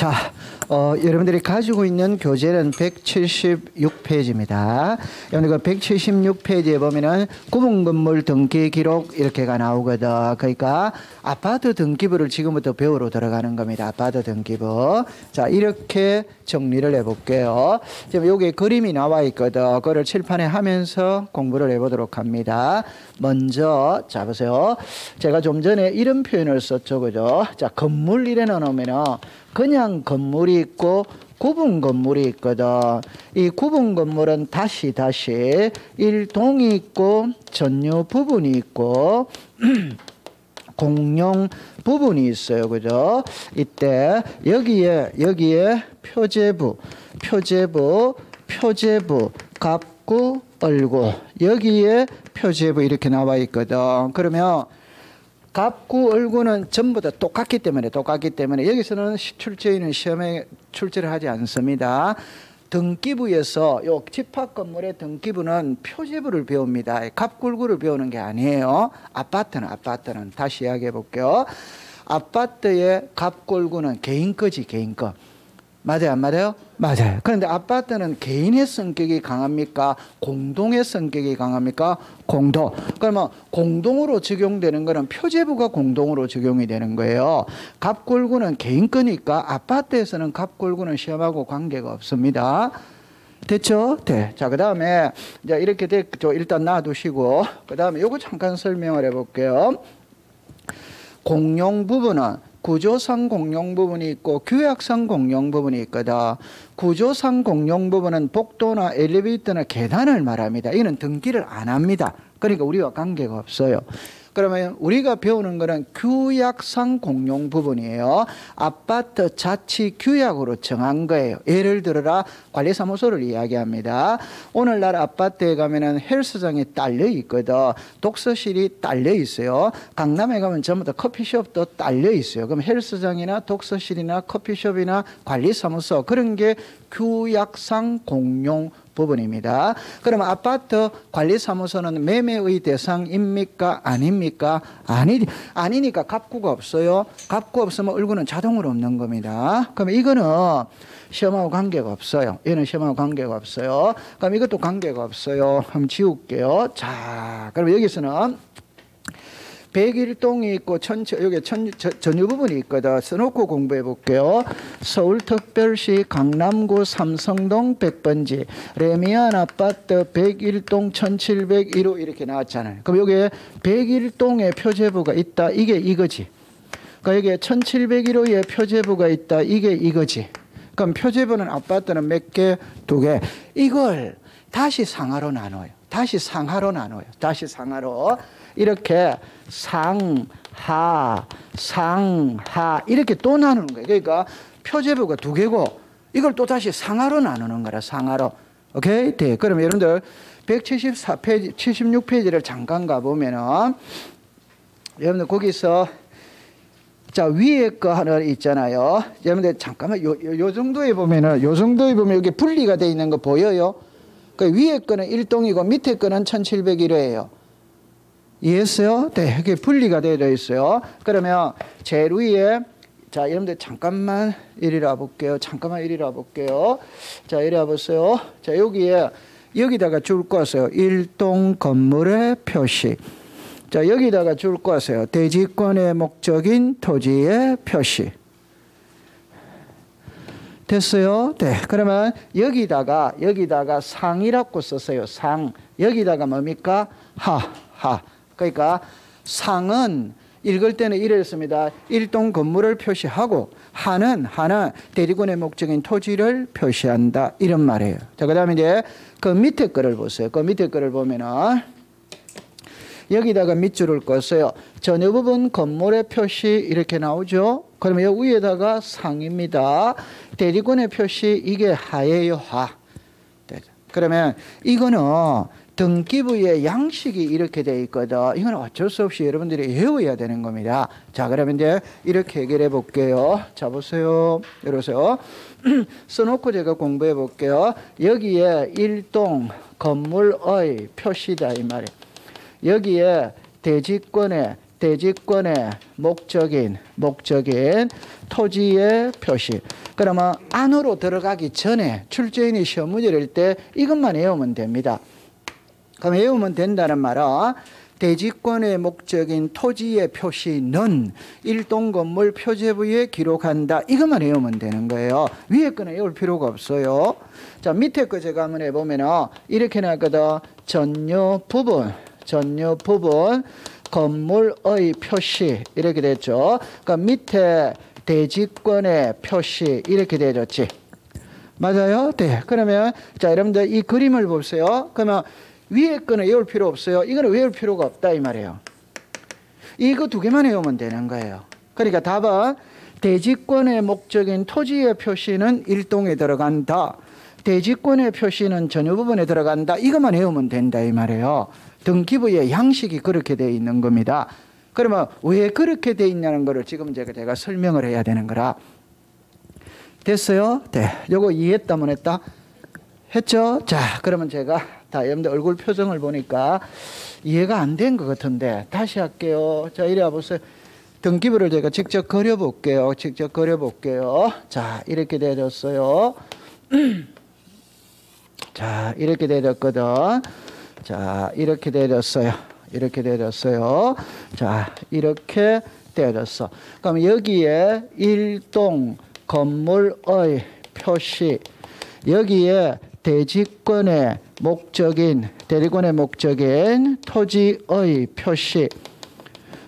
자, 여러분들이 가지고 있는 교재는 176페이지입니다. 여러분들 그 176페이지에 보면은 구분 건물 등기 기록 이렇게가 나오거든. 그러니까 아파트 등기부를 지금부터 배우러 들어가는 겁니다. 아파트 등기부. 자, 이렇게 정리를 해볼게요. 지금 여기 그림이 나와 있거든. 그거를 칠판에 하면서 공부를 해보도록 합니다. 먼저, 자, 보세요. 제가 좀 전에 이런 표현을 썼죠. 그죠? 자, 건물 이래 넣으면은 그냥 건물이 있고 구분 건물이 있거든. 이 구분 건물은 다시 일동이 있고 전유 부분이 있고 공용 부분이 있어요. 그죠? 이때 여기에 표제부, 갑구, 얼구, 여기에 표제부 이렇게 나와 있거든. 그러면 갑구, 얼구는 전부 다 똑같기 때문에 여기서는 출제인은 시험에 출제를 하지 않습니다. 등기부에서 요 집합 건물의 등기부는 표제부를 배웁니다. 갑구, 얼구를 배우는 게 아니에요. 아파트는 다시 이야기해 볼게요. 아파트의 갑구, 얼구는 개인 거지, 개인 거. 맞아요, 안 맞아요? 맞아요. 그런데 아파트는 개인의 성격이 강합니까? 공동의 성격이 강합니까? 공동. 그러면 공동으로 적용되는 거는 표제부가 공동으로 적용이 되는 거예요. 갑골구는 개인 거니까 아파트에서는 갑골구는 시험하고 관계가 없습니다. 됐죠? 네. 자, 그 다음에 이제 이렇게 됐죠. 일단 놔두시고, 그 다음에 요거 잠깐 설명을 해볼게요. 공용 부분은 구조상 공용 부분이 있고 규약상 공용 부분이 있거든. 구조상 공용 부분은 복도나 엘리베이터나 계단을 말합니다. 이는 등기를 안 합니다. 그러니까 우리와 관계가 없어요. 그러면 우리가 배우는 거는 규약상 공용 부분이에요. 아파트 자치 규약으로 정한 거예요. 예를 들어라 관리사무소를 이야기합니다. 오늘날 아파트에 가면은 헬스장이 딸려 있거든. 독서실이 딸려 있어요. 강남에 가면 전부 다 커피숍도 딸려 있어요. 그럼 헬스장이나 독서실이나 커피숍이나 관리사무소 그런 게 규약상 공용 부분입니다. 그러면 아파트 관리사무소는 매매의 대상입니까? 아닙니까? 아니니까 갑구가 없어요. 갑구 없으면 얼구는 자동으로 없는 겁니다. 그러면 이거는 시험하고 관계가 없어요. 얘는 시험하고 관계가 없어요. 그럼 이것도 관계가 없어요. 한번 지울게요. 자, 그럼 여기서는 101동이 있고 여기 전유 부분이 있거든. 써놓고 공부해 볼게요. 서울특별시 강남구 삼성동 100번지 레미안 아파트 101동 1701호 이렇게 나왔잖아요. 그럼 여기에 101동에 표제부가 있다. 이게 이거지. 그러니까 여기에 1701호에 표제부가 있다. 이게 이거지. 그럼 표제부는 아파트는 몇 개? 2개. 이걸 다시 상하로 나눠요. 다시 상하로 이렇게 상하 이렇게 또 나누는 거예요. 그러니까 표제부가 2개고 이걸 또 다시 상하로 나누는 거라. 상하로. 오케이? 네. 그러면 여러분들 174페이지 76페이지를 잠깐 가보면은 여러분들 거기서 자 위에 거 하나 있잖아요. 여러분들 잠깐만 요 정도에 보면 여기 분리가 돼 있는 거 보여요? 그 위에 거는 1동이고 밑에 거는 1701호예요. 이해했어요? 네, 이게 분리가 되어 있어요. 그러면 제일 위에 자, 여러분들 잠깐만 이리 와 볼게요. 자, 이리 와 보세요. 자, 여기다가 줄 거세요. 1동 건물의 표시. 자, 여기다가 줄 거세요. 대지권의 목적인 토지의 표시. 됐어요? 네. 그러면 여기다가 상이라고 썼어요. 상. 여기다가 뭡니까? 하. 그러니까 상은 읽을 때는 이랬습니다. 1동 건물을 표시하고 하는 대지권의 목적인 토지를 표시한다. 이런 말이에요. 자, 그 다음에 이제 그 밑에 거를 보세요. 그 밑에 거를 보면은 여기다가 밑줄을 껐어요. 전유 부분 건물의 표시 이렇게 나오죠. 그러면 여기 위에다가 상입니다. 대지권의 표시 이게 하예요. 하. 그러면 이거는 등기부의 양식이 이렇게 돼 있거든. 이건 어쩔 수 없이 여러분들이 외워야 되는 겁니다. 자, 그러면 이제 이렇게 해결해 볼게요. 자, 보세요. 이러세요. 써놓고 제가 공부해 볼게요. 여기에 1동 건물의 표시다 이 말이에요. 여기에 대지권의 대지권의 목적인 토지의 표시. 그러면 안으로 들어가기 전에 출제인이 시험 문제 낼 때 이것만 외우면 됩니다. 그럼 외우면 된다는 말은 대지권의 목적인 토지의 표시는 일동 건물 표제부에 기록한다. 이것만 외우면 되는 거예요. 위에 거는 외울 필요가 없어요. 자, 밑에 거 제가 한번 해보면 이렇게 나거든. 전유 부분 건물의 표시 이렇게 됐죠. 그러니까 밑에 대지권의 표시 이렇게 되졌지. 맞아요? 네. 그러면 자, 여러분들 이 그림을 보세요. 그러면 위에 거는 외울 필요 없어요. 이거는 외울 필요가 없다 이 말이에요. 이거 두 개만 외우면 되는 거예요. 그러니까 답은 대지권의 목적인 토지의 표시는 일동에 들어간다. 대지권의 표시는 전유 부분에 들어간다. 이것만 외우면 된다 이 말이에요. 등기부의 양식이 그렇게 되어 있는 겁니다. 그러면 왜 그렇게 되어 있냐는 거를 지금 제가 설명을 해야 되는 거라. 됐어요? 네. 요거 이해했다 못했다? 했죠? 자, 그러면 제가 다 여러분들 얼굴 표정을 보니까 이해가 안 된 것 같은데 다시 할게요. 자, 이리 와보세요. 등기부를 제가 직접 그려볼게요. 자, 이렇게 되어졌어요. 자, 이렇게 되어졌거든. 자, 이렇게 되어졌어요. 자, 이렇게 되어졌어. 그럼 여기에 일동 건물의 표시, 여기에 대지권의 목적인 토지의 표시,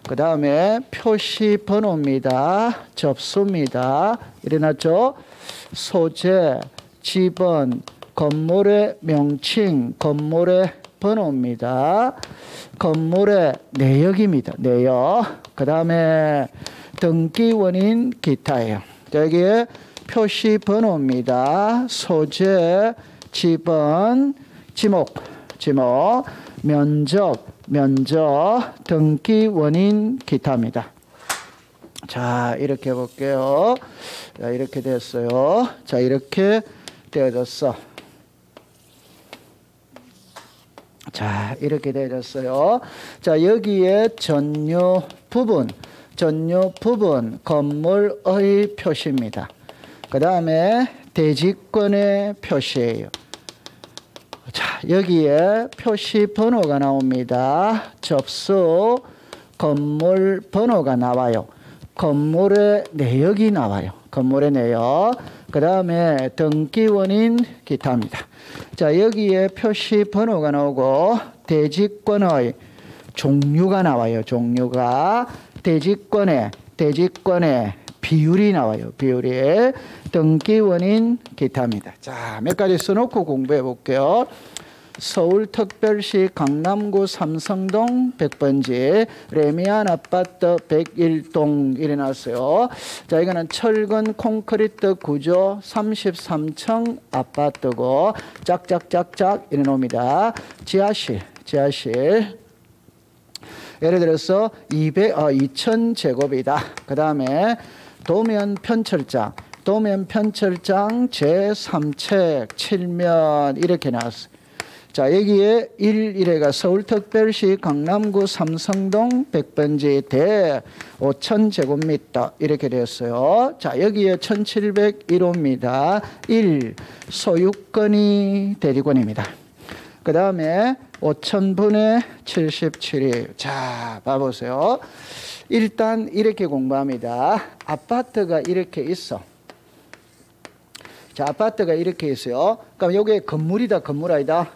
그 다음에 표시 번호입니다. 접수입니다. 이래놨죠. 소재, 지번, 건물의 명칭, 건물의 번호입니다. 건물의 내역입니다. 내역. 그 다음에 등기원인 기타예요. 여기에 표시 번호입니다. 소재, 지번, 지목, 면적, 등기 원인 기타입니다. 자, 이렇게 해볼게요. 자, 이렇게 됐어요. 자, 이렇게 되어졌어. 자, 이렇게 되어졌어요. 자, 여기에 전유 부분 건물의 표시입니다. 그 다음에 대지권의 표시예요. 자, 여기에 표시 번호가 나옵니다. 접수, 건물 번호가 나와요. 건물의 내역이 나와요. 건물의 내역. 그 다음에 등기원인 기타입니다. 자, 여기에 표시 번호가 나오고 대지권의 종류가 나와요. 종류가 대지권의 비율이 나와요. 비율이 등기원인 기타입니다. 자, 몇 가지 써놓고 공부해 볼게요. 서울특별시 강남구 삼성동 100번지 레미안 아파트 101동 일어났어요. 자, 이거는 철근 콘크리트 구조 33층 아파트고 짝짝짝짝 이래놓습니다. 지하실 예를 들어서 2000제곱이다. 그 다음에 도면 편철장 제3책 7면 이렇게 나왔어요. 자, 여기에 1일에가 서울특별시 강남구 삼성동 100번지 대 5000제곱미터 이렇게 되었어요. 자, 여기에 1701호입니다. 1. 소유권이 대리권입니다. 그 다음에 5000분의 77이. 자, 봐보세요. 일단 이렇게 공부합니다. 아파트가 이렇게 있어. 자, 아파트가 이렇게 있어요. 그럼 요게 건물이다, 건물 아니다?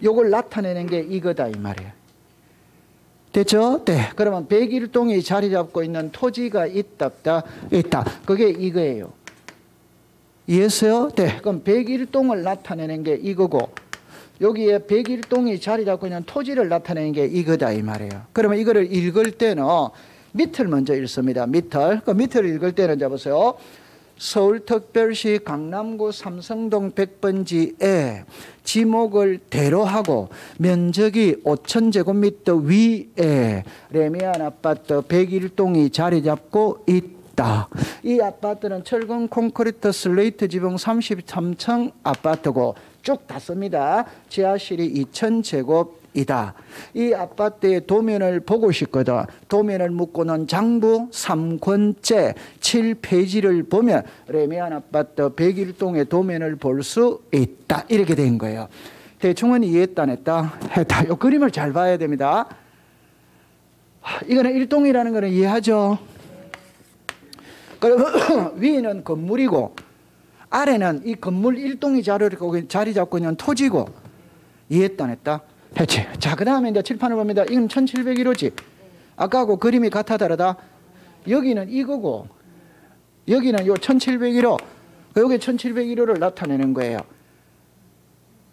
요걸 나타내는 게 이거다 이 말이에요. 됐죠? 네. 그러면 101동이 자리 잡고 있는 토지가 있다, 있다. 그게 이거예요. 이해했어요? 네. 그럼 101동을 나타내는 게 이거고 여기에 101동이 자리 잡고 있는 토지를 나타내는 게 이거다 이 말이에요. 그러면 이거를 읽을 때는 밑을 먼저 읽습니다. 밑을. 그 밑을 읽을 때는 잡으세요. 서울특별시 강남구 삼성동 100번지에 지목을 대로하고 면적이 5000제곱미터 위에 레미안 아파트 101동이 자리 잡고 있다. 이 아파트는 철근 콘크리트 슬레이트 지붕 33층 아파트고 쭉 다 씁니다. 지하실이 2000제곱 이다. 이 아파트의 도면을 보고 싶거든. 도면을 묶고는 장부 3권째 7페이지를 보면 레미안 아파트 101동의 도면을 볼 수 있다. 이렇게 된 거예요. 대충은 이해했다 안 했다? 했다. 이 그림을 잘 봐야 됩니다. 이거는 1동이라는 거는 이해하죠? 그러면 위에는 건물이고 아래는 이 건물 1동이 자리 잡고 있는 토지고, 이해했다 안 했다? 했지. 자, 그 다음에 이제 칠판을 봅니다. 이건 1701호지. 아까하고 그림이 같아 다르다? 여기는 이거고 여기는 요 1701호, 여기 1701호를 나타내는 거예요.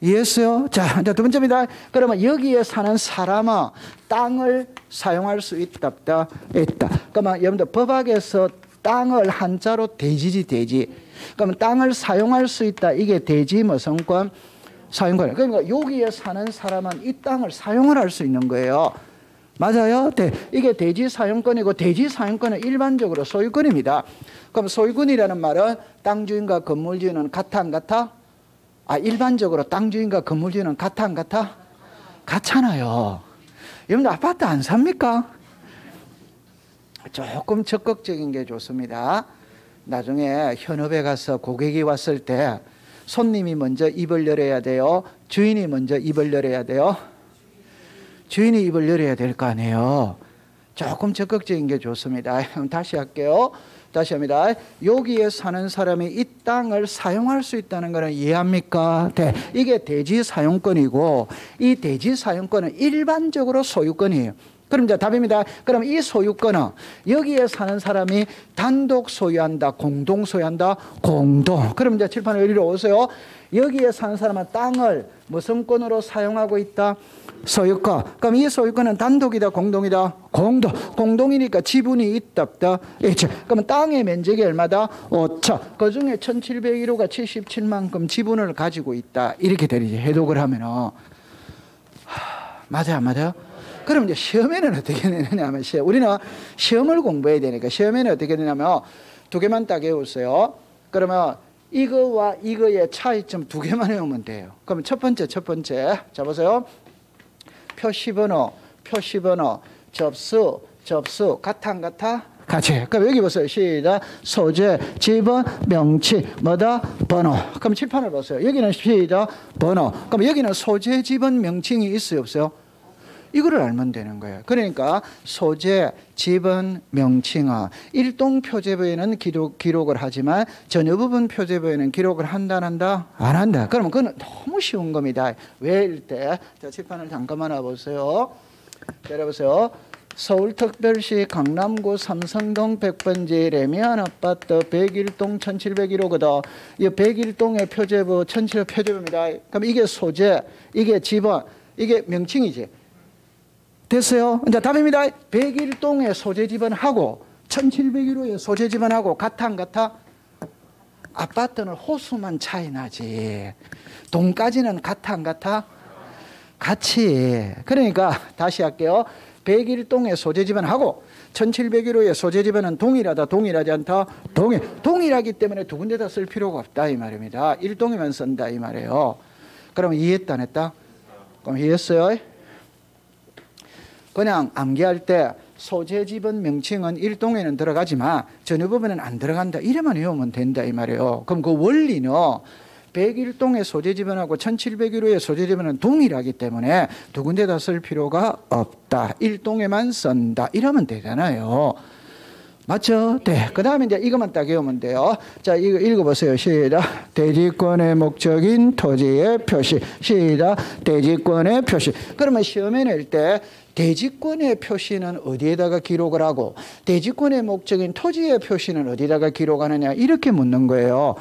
이해했어요? 자, 이제 두 번째입니다. 그러면 여기에 사는 사람은 땅을 사용할 수 있다, 없다? 있다. 그러면 여러분들 법학에서 땅을 한자로 대지지, 대지. 그러면 땅을 사용할 수 있다. 이게 대지 무슨권? 사용권. 그러니까 여기에 사는 사람은 이 땅을 사용을 할 수 있는 거예요. 맞아요? 이게 대지 사용권이고, 대지 사용권은 일반적으로 소유권입니다. 그럼 소유권이라는 말은 땅 주인과 건물 주인은 같아 안 같아? 일반적으로 땅 주인과 건물 주인은 같아 안 같아? 같잖아요. 여러분들 아파트 안 삽니까? 조금 적극적인 게 좋습니다. 나중에 현업에 가서 고객이 왔을 때 손님이 먼저 입을 열어야 돼요? 주인이 먼저 입을 열어야 돼요? 주인이 입을 열어야 될 거 아니에요. 조금 적극적인 게 좋습니다. 다시 할게요. 다시 합니다. 여기에 사는 사람이 이 땅을 사용할 수 있다는 것은 이해합니까? 이게 대지 사용권이고, 이 대지 사용권은 일반적으로 소유권이에요. 그럼 이제 답입니다. 그럼 이 소유권은 여기에 사는 사람이 단독 소유한다, 공동 소유한다? 공동. 그럼 이제 칠판을 이리로 오세요. 여기에 사는 사람은 땅을 무슨 권으로 사용하고 있다? 소유권. 그럼 이 소유권은 단독이다, 공동이다? 공동. 공동이니까 지분이 있다, 없다? 있죠. 그러면 땅의 면적이 얼마다? 5천. 그 중에 1701호가 77만큼 지분을 가지고 있다. 이렇게 되지. 해독을 하면은. 맞아요, 맞아요? 그럼 이제 시험에는 어떻게 되느냐면, 우리는 시험을 공부해야 되니까 시험에는 어떻게 되냐면 두 개만 딱 외우세요. 그러면 이거와 이거의 차이점 두 개만 외우면 돼요. 그러면 첫 번째. 자, 보세요. 표시번호, 접수, 같아 안 같아? 같이. 그럼 여기 보세요. 시작. 소재, 지번, 명치, 뭐다? 번호. 그럼 칠판을 보세요. 여기는 시작, 번호. 그럼 여기는 소재, 지번, 명칭이 있어요, 없어요? 이거를 알면 되는 거예요. 그러니까 소재, 지번, 명칭은 일동 표제부에는 기록을 하지만 전여 부분 표제부에는 기록을 한다, 안 한다? 안 한다. 그러면 그건 너무 쉬운 겁니다. 왜일 때? 자, 칠판을 잠깐만 와보세요. 내려보세요. 서울특별시 강남구 삼성동 100번지 레미안 아파트 101동 1701호거든. 이 101동의 표제부 1700 표제부입니다. 그럼 이게 소재, 이게 지번, 이게 명칭이지. 됐어요? 이제 답입니다. 101동의 소재 지번하고 1701호의 소재 지번하고 같아 안 같아? 아파트는 호수만 차이 나지. 동까지는 같아 안 같아? 같이. 그러니까 다시 할게요. 101동의 소재 지번하고 1701호의 소재 지번은 동일하다, 동일하지 않다? 동일하기 때문에 두 군데 다 쓸 필요가 없다 이 말입니다. 1동에만 쓴다 이 말이에요. 그러면 이해했다 안 했다? 그럼 이해했어요? 그냥 암기할 때 소재 지번 명칭은 일동에는 들어가지만 전여 부분은 안 들어간다. 이래만 외우면 된다 이 말이에요. 그럼 그 원리는 101동의 소재 지번하고 1701호의 소재 지번은 동일하기 때문에 두 군데 다 쓸 필요가 없다. 일동에만 쓴다. 이러면 되잖아요. 맞죠? 네. 그 다음에 이제 이것만 딱 외우면 돼요. 자, 이거 읽어보세요. 시작. 대지권의 목적인 토지의 표시. 시작. 대지권의 표시. 그러면 시험에 낼 때 대지권의 표시는 어디에다가 기록을 하고 대지권의 목적인 토지의 표시는 어디다가 기록하느냐 이렇게 묻는 거예요.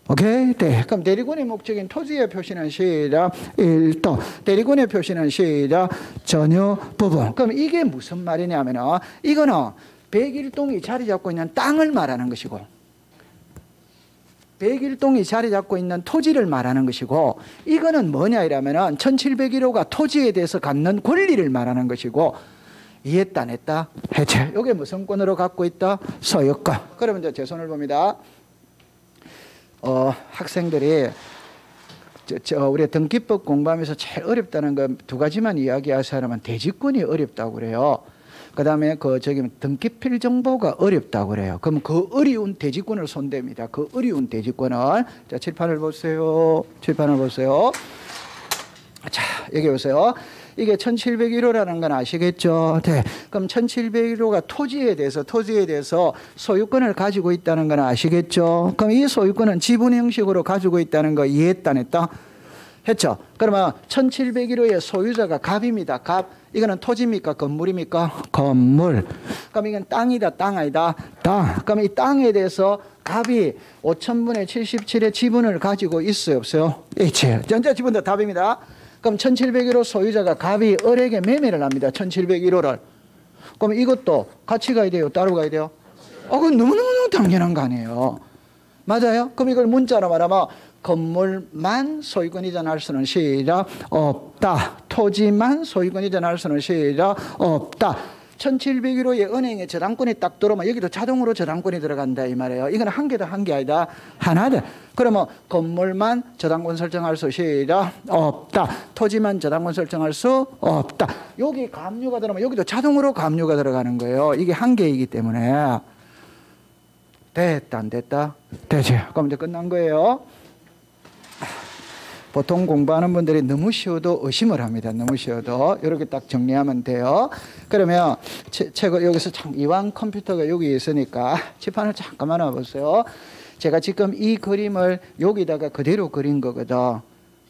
오케이? 네. 그럼 대리권의 목적인 토지의 표시는 시작. 1동. 대리권의 표시는 시작. 전여 부분. 그럼 이게 무슨 말이냐면은 이거는 101동이 자리 잡고 있는 땅을 말하는 것이고 101동이 자리 잡고 있는 토지를 말하는 것이고 이거는 뭐냐 이러면은 1701호가 토지에 대해서 갖는 권리를 말하는 것이고 이해했다 안 했다? 해체. 이게 무슨 권으로 갖고 있다? 소유권. 그러면 이제 제 손을 봅니다. 학생들이 우리 등기법 공부하면서 제일 어렵다는 거 두 가지만 이야기하자면 대지권이 어렵다고 그래요. 그다음에 등기필 정보가 어렵다고 그래요. 그럼 그 어려운 대지권을 손댑니다. 그 어려운 대지권을 자 칠판을 보세요. 칠판을 보세요. 자 여기 보세요. 이게 1701호라는 건 아시겠죠? 네. 그럼 1701호가 토지에 대해서 소유권을 가지고 있다는 건 아시겠죠? 그럼 이 소유권은 지분 형식으로 가지고 있다는 거 이해했다 안 했다? 했죠? 그러면 1701호의 소유자가 갑입니다. 갑. 이거는 토지입니까? 건물입니까? 건물. 그럼 이건 땅이다. 땅 아니다? 땅. 그럼 이 땅에 대해서 갑이 5000분의 77의 지분을 가지고 있어요? 없어요? 있지. 전체 지분 다 답입니다. 그럼 1701호 소유자가 갑이 을에게 매매를 합니다. 1701호를. 그럼 이것도 같이 가야 돼요? 따로 가야 돼요? 그건 너무너무 당연한 거 아니에요. 맞아요? 그럼 이걸 문자로 말하면 건물만 소유권 이전할 수는 시작 없다. 토지만 소유권 이전할 수는 시작 없다. 1701호의 은행에 저당권이 딱 들어오면 여기도 자동으로 저당권이 들어간다 이 말이에요. 이건 한 개다 한 개 아니다 하나다. 그러면 건물만 저당권 설정할 수 시작 없다. 토지만 저당권 설정할 수 없다. 여기 감류가 들어오면 여기도 자동으로 감류가 들어가는 거예요. 이게 한 개이기 때문에. 됐다 안 됐다? 되지. 그럼 이제 끝난 거예요. 보통 공부하는 분들이 너무 쉬워도 의심을 합니다. 너무 쉬워도 이렇게 딱 정리하면 돼요. 그러면 책을 여기서 이왕 컴퓨터가 여기 있으니까 칠판을 잠깐만 와보세요. 제가 지금 이 그림을 여기다가 그대로 그린 거거든.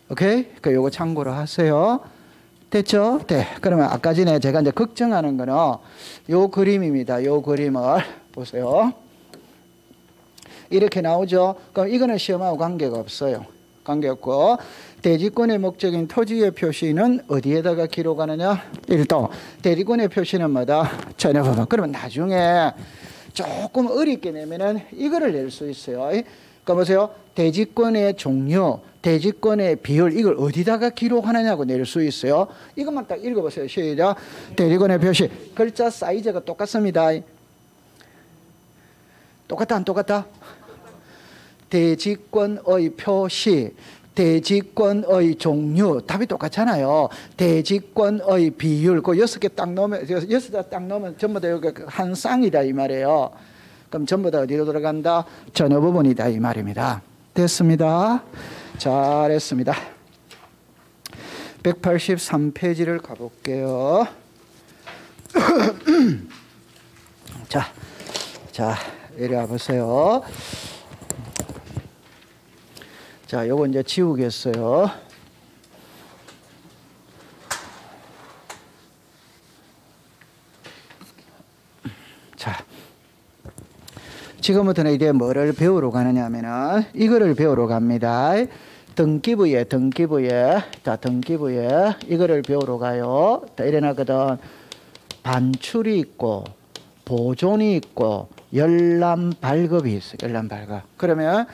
오케이? 요거 참고로 하세요. 됐죠? 네. 그러면 아까 전에 제가 이제 걱정하는 거는 요 그림입니다. 요 그림을 보세요. 이렇게 나오죠? 그럼 이거는 시험하고 관계가 없어요. 관계없고 대지권의 목적인 토지의 표시는 어디에다가 기록하느냐? 1도. 대지권의 표시는 뭐다? 전혀부분. 그러면 나중에 조금 어렵게 내면은 이거를 낼 수 있어요. 그러니까 보세요. 대지권의 종류, 대지권의 비율 이걸 어디다가 기록하느냐고 낼 수 있어요. 이것만 딱 읽어보세요. 시작. 대지권의 표시. 글자 사이즈가 똑같습니다. 똑같다 안 똑같다? 대지권의 표시, 대지권의 종류 답이 똑같잖아요. 대지권의 비율 그 6개 딱 넣으면 6개 딱 넣으면 전부 다 여기 한 쌍이다 이 말이에요. 그럼 전부 다 어디로 들어간다? 전혀 부분이다 이 말입니다. 됐습니다. 잘했습니다. 183페이지를 가볼게요. 자 이리 와보세요. 자, 요거 이제 지우겠어요. 자, 지금부터는 이제 뭐를 배우러 가느냐 하면은 이거를 배우러 갑니다. 등기부에 이거를 배우러 가요. 이래나거든. 반출이 있고 보존이 있고 열람 발급이 있어요. 열람 발급. 그러면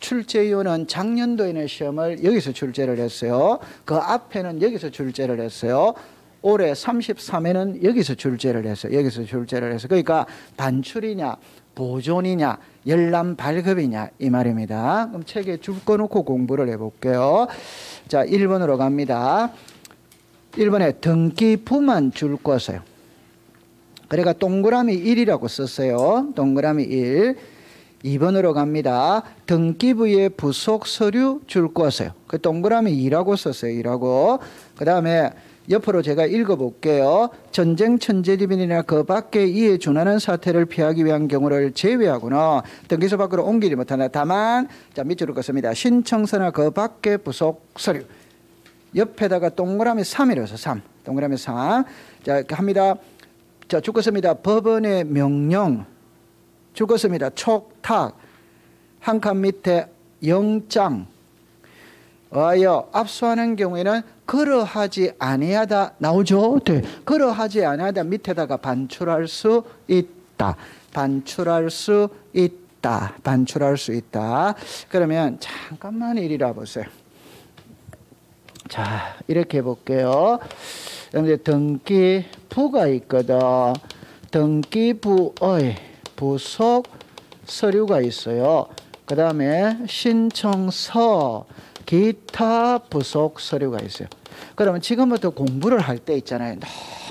출제위원은 작년도에는 시험을 여기서 출제를 했어요. 그 앞에는 여기서 출제를 했어요. 올해 33회는 여기서 출제를 했어요. 여기서 출제를 했어요. 그러니까 반출이냐 보존이냐 열람 발급이냐 이 말입니다. 그럼 책에 줄 거 놓고 공부를 해볼게요. 자 1번으로 갑니다. 1번에 등기부만 줄 거세요. 그러니까 동그라미 1이라고 썼어요. 동그라미 1. 2번으로 갑니다. 등기부에 부속 서류 줄 거세요. 그 동그라미 2라고 썼어요. 2라고. 그 다음에 옆으로 제가 읽어볼게요. 전쟁 천재지변이나 그 밖에 이에 준하는 사태를 피하기 위한 경우를 제외하고는 등기소 밖으로 옮기지 못한다. 다만 자 밑으로 긋습니다. 신청서나 그 밖에 부속 서류. 옆에다가 동그라미 3이라서 3. 동그라미 3. 자 합니다. 자 죽었습니다. 법원의 명령. 죽었습니다. 촉탁. 한 칸 밑에 영장. 압수하는 경우에는 그러하지 아니하다 나오죠. 네. 그러하지 아니하다 밑에다가 반출할 수 있다. 반출할 수 있다. 반출할 수 있다. 그러면 잠깐만 이리라 보세요. 자 이렇게 해볼게요. 이제 등기부가 있거든. 등기부의 부속 서류가 있어요. 그 다음에 신청서 기타 부속 서류가 있어요. 그러면 지금부터 공부를 할 때 있잖아요.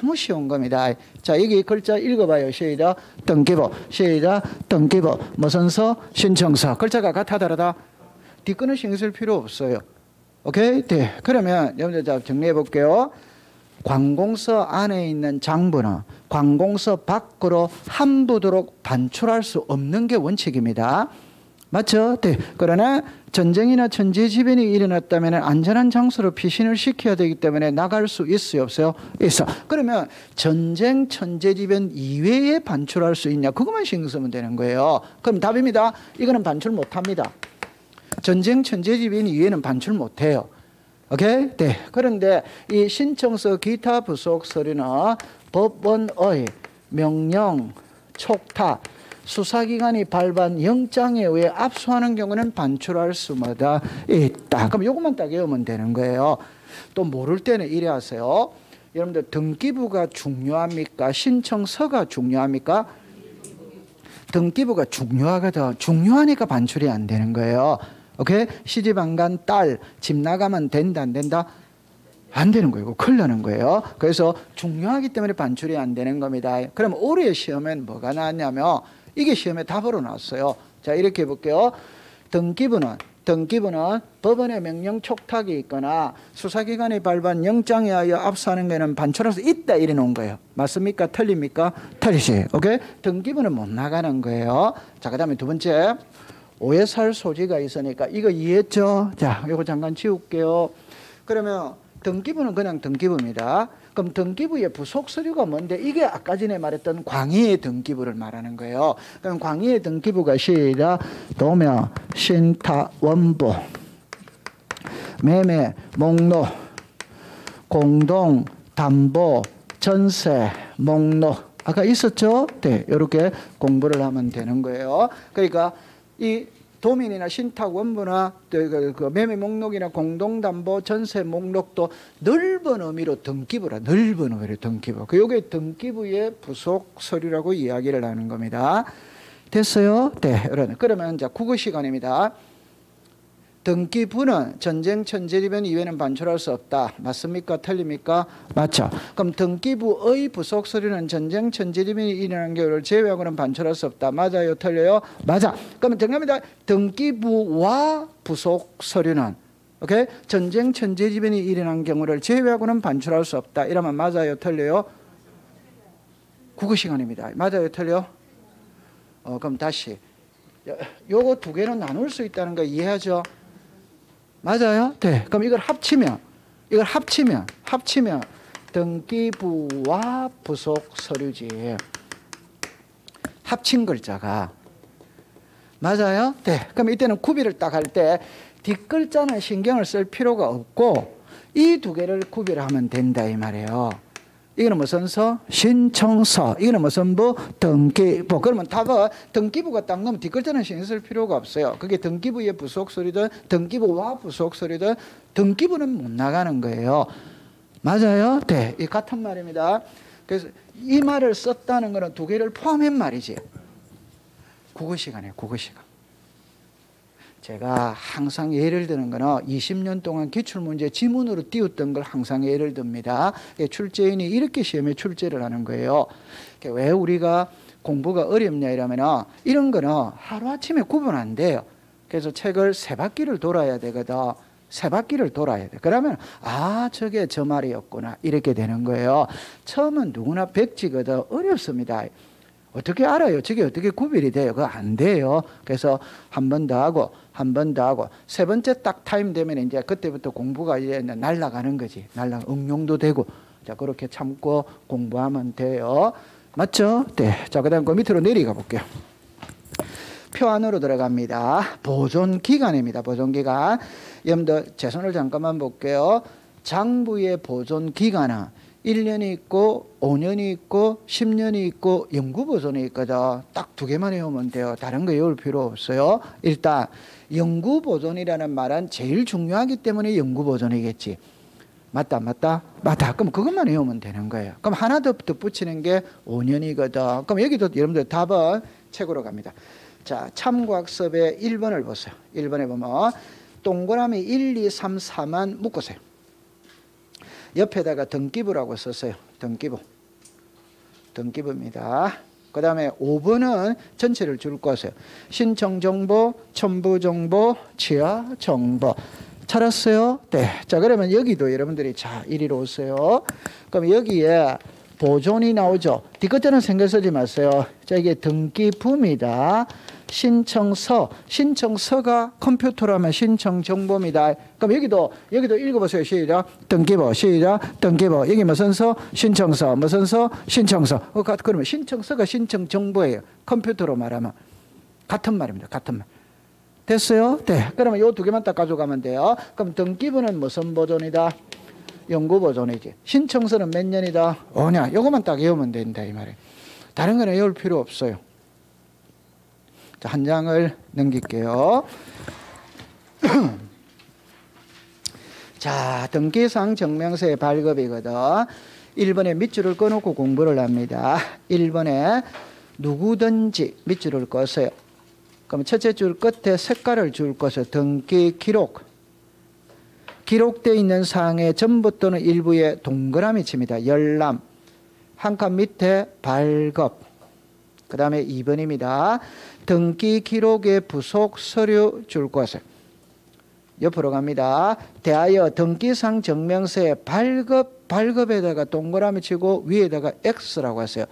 너무 쉬운 겁니다. 자, 여기 글자 읽어봐요. 시작. 등기부. 시작. 등기부. 무슨 서? 신청서. 글자가 같아 다르다? 뒷거는 신경 쓸 필요 없어요. 오케이? 네. 그러면 여러분들 정리해 볼게요. 관공서 안에 있는 장부는 관공서 밖으로 함부도록 반출할 수 없는 게 원칙입니다. 맞죠? 네. 그러나 전쟁이나 천재지변이 일어났다면 안전한 장소로 피신을 시켜야 되기 때문에 나갈 수 있어요? 없어요? 있어. 그러면 전쟁, 천재지변 이외에 반출할 수 있냐? 그것만 신경 쓰면 되는 거예요. 그럼 답입니다. 이거는 반출 못합니다. 전쟁, 천재지변 이외에는 반출 못해요. 오케이? 네. 그런데 이 신청서 기타 부속 서류는 법원의 명령, 촉탁, 수사기관이 발부한 영장에 의해 압수하는 경우는 반출할 수마다 있다. 그럼 이것만 딱 외우면 되는 거예요. 또 모를 때는 이래 하세요. 여러분들 등기부가 중요합니까? 신청서가 중요합니까? 등기부가 중요하거든. 중요하니까 반출이 안 되는 거예요. 오케이? 시집 안 간 딸, 집 나가면 된다, 안 된다? 안 되는 거예요. 큰일 나는 거예요. 그래서 중요하기 때문에 반출이 안 되는 겁니다. 그럼 올해 시험엔 뭐가 나왔냐면 이게 시험에 답으로 나왔어요. 자, 이렇게 해볼게요. 등기부는 법원의 명령 촉탁이 있거나 수사기관이 발부한 영장에 하여 압수하는 것은 반출할 수 있다 이래 놓은 거예요. 맞습니까? 틀립니까? 틀리지. 오케이? 등기부는 못 나가는 거예요. 자, 그 다음에 두 번째. 오해 살 소지가 있으니까 이거 이해했죠? 자, 이거 잠깐 지울게요. 그러면 등기부는 그냥 등기부입니다. 그럼 등기부의 부속 서류가 뭔데? 이게 아까 전에 말했던 광의의 등기부를 말하는 거예요. 그럼 광의의 등기부가 시작. 도면, 신탁, 원부, 매매, 목록, 공동, 담보, 전세, 목록. 아까 있었죠? 네, 이렇게 공부를 하면 되는 거예요. 그러니까 이 도민이나 신탁 원부나 그 매매 목록이나 공동담보 전세 목록도 넓은 의미로 등기부라. 넓은 의미로 등기부. 요게 등기부의 부속 서류라고 이야기를 하는 겁니다. 됐어요? 네. 그러면 이제 국어 시간입니다. 등기부는 전쟁, 천재지변 이외에는 반출할 수 없다. 맞습니까? 틀립니까? 맞죠. 그럼 등기부의 부속 서류는 전쟁, 천재지변이 일어난 경우를 제외하고는 반출할 수 없다. 맞아요? 틀려요? 맞아. 그러면 정답입니다. 등기부와 부속 서류는 오케이? 전쟁, 천재지변이 일어난 경우를 제외하고는 반출할 수 없다. 이러면 맞아요? 틀려요? 국어 시간입니다. 맞아요? 틀려요? 그럼 다시 요거 두 개는 나눌 수 있다는 거 이해하죠? 맞아요? 네. 그럼 이걸 합치면 등기부와 부속 서류지. 합친 글자가. 맞아요? 네. 그럼 이때는 구비를 딱 할 때 뒷글자는 신경을 쓸 필요가 없고 이 두 개를 구별하면 된다 이 말이에요. 이거는 무슨 서? 신청서. 이거는 무슨 부? 등기부. 그러면 답은 등기부가 딱 넣으면 뒷글자는 신경 쓸 필요가 없어요. 그게 등기부의 부속 서류든 등기부와 부속 서류든 등기부는 못 나가는 거예요. 맞아요? 네. 이 같은 말입니다. 그래서 이 말을 썼다는 거는 두 개를 포함한 말이지. 국어 시간이에요. 국어 시간. 제가 항상 예를 드는 거는 20년 동안 기출문제 지문으로 띄웠던 걸 항상 예를 듭니다. 출제인이 이렇게 시험에 출제를 하는 거예요. 왜 우리가 공부가 어렵냐 이러면 이런 거는 하루아침에 구분 안 돼요. 그래서 책을 세 바퀴를 돌아야 되거든. 세 바퀴를 돌아야 돼. 그러면 저게 저 말이었구나 이렇게 되는 거예요. 처음은 누구나 백지거든. 어렵습니다. 어떻게 알아요? 저게 어떻게 구별이 돼요? 그거 안 돼요. 그래서 한 번 더 하고 한 번 더 하고 세 번째 딱 타임 되면 이제 그때부터 공부가 이제 날아가는 거지. 응용도 되고. 자, 그렇게 참고 공부하면 돼요. 맞죠? 네. 자, 그다음 그 밑으로 내려가 볼게요. 표 안으로 들어갑니다. 보존 기간입니다. 보존 기간. 여러분들 제 손을 잠깐만 볼게요. 장부의 보존 기간은 1년이 있고 5년이 있고 10년이 있고 영구보존이 있거든. 딱 두 개만 외우면 돼요. 다른 거 외울 필요 없어요. 일단 영구보존이라는 말은 제일 중요하기 때문에 영구보존이겠지. 맞다 안 맞다? 맞다. 그럼 그것만 외우면 되는 거예요. 그럼 하나 더 붙이는 게 5년이거든. 그럼 여기도 여러분들 답은 책으로 갑니다. 자, 참고학습의 1번을 보세요. 1번에 보면 동그라미 1, 2, 3, 4만 묶으세요. 옆에다가 등기부라고 썼어요. 등기부입니다. 그 다음에 5번은 전체를 줄 거세요. 신청정보, 첨부정보, 취하정보. 찾았어요? 네. 자, 그러면 여기도 여러분들이 자, 이리로 오세요. 그럼 여기에 보존이 나오죠. 뒤끝에는 신경 쓰지 마세요. 자, 이게 등기부입니다. 신청서가 컴퓨터라면 신청정보입니다. 그럼 여기도 읽어보세요. 시작. 등기부, 시작. 등기부. 여기 무슨 서? 신청서. 무슨 서? 신청서. 그러면 신청서가 신청정보예요. 컴퓨터로 말하면. 같은 말입니다. 같은 말. 됐어요? 네. 그러면 요 두 개만 딱 가져가면 돼요. 그럼 등기부는 무슨 보존이다? 영구 보존이지. 신청서는 몇 년이다? 5년. 요거만 딱 외우면 된다 이 말이에요. 다른 건 외울 필요 없어요. 자, 한 장을 넘길게요. 자, 등기상 증명서의 발급이거든. 1번에 밑줄을 꺼놓고 공부를 합니다. 1번에 누구든지 밑줄을 꺼서요. 그럼 첫째 줄 끝에 색깔을 줄 것을 등기 기록. 기록되어 있는 사항의 전부 또는 일부에 동그라미 칩니다. 열람. 한 칸 밑에 발급. 그 다음에 2번입니다. 등기 기록의 부속 서류 줄 것을. 옆으로 갑니다. 대하여 등기상 증명서의 발급에다가 동그라미 치고 위에다가 X라고 했어요.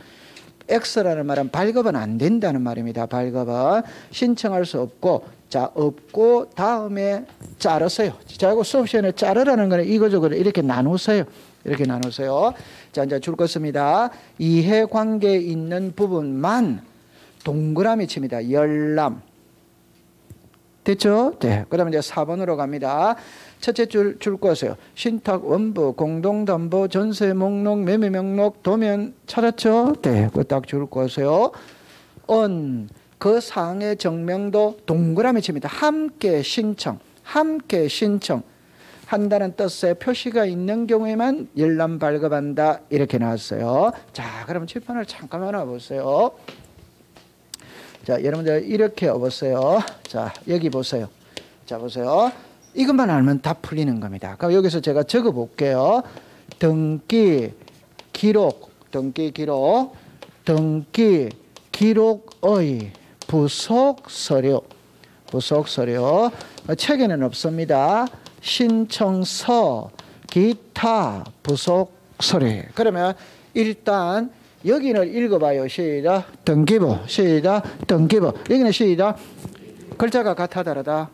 X라는 말은 발급은 안 된다는 말입니다. 발급은 신청할 수 없고, 자, 없고 다음에 자르세요. 자, 이거 수업 시간에 자르라는 거는 이거저거 이렇게 나누세요. 이렇게 나누세요. 자, 이제 줄 것입니다. 이해관계 있는 부분만 동그라미 칩니다. 열람. 됐죠? 네. 그 다음에 이제 4번으로 갑니다. 첫째 줄 것이요. 신탁, 원부, 공동담보, 전세 목록, 매매 명록, 도면 찾았죠? 네. 그거 딱 줄 것이요. 그 사항의 증명도 동그라미 칩니다. 함께 신청. 한다는 뜻의 표시가 있는 경우에만 열람 발급한다. 이렇게 나왔어요. 자, 그럼 칠판을 잠깐만 와보세요. 자, 여러분들 이렇게 와보세요. 자, 여기 보세요. 자, 보세요. 이것만 알면 다 풀리는 겁니다. 그럼 여기서 제가 적어 볼게요. 등기 기록의 부속 서류. 책에는 없습니다. 신청서, 기타 부속 서류. 그러면 일단 여기는 읽어봐요. 시작. 등기부. 여기는 시작. 글자가 같아 다르다.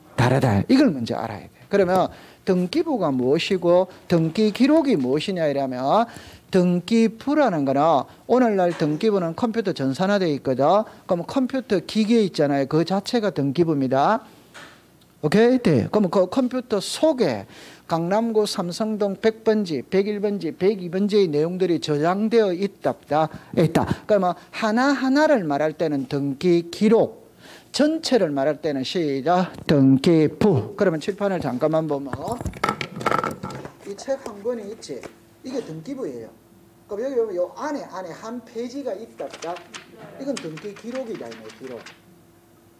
이걸 먼저 알아야 돼. 그러면 등기부가 무엇이고 등기 기록이 무엇이냐 이러면 등기부라는 거는 오늘날 등기부는 컴퓨터 전산화되어 있거든. 그럼 컴퓨터 기계 있잖아요. 그 자체가 등기부입니다. 오케이? 네. 그럼 그 컴퓨터 속에 강남구 삼성동 100번지, 101번지, 102번지의 내용들이 저장되어 있다. 그러면 하나하나를 말할 때는 등기 기록, 전체를 말할 때는 시작 등기부. 그러면 칠판을 잠깐만 보면 이 책 한 권이 있지. 이게 등기부예요. 그럼 여기 보면 요 안에 한 페이지가 있다. 이건 등기 기록이다. 기록.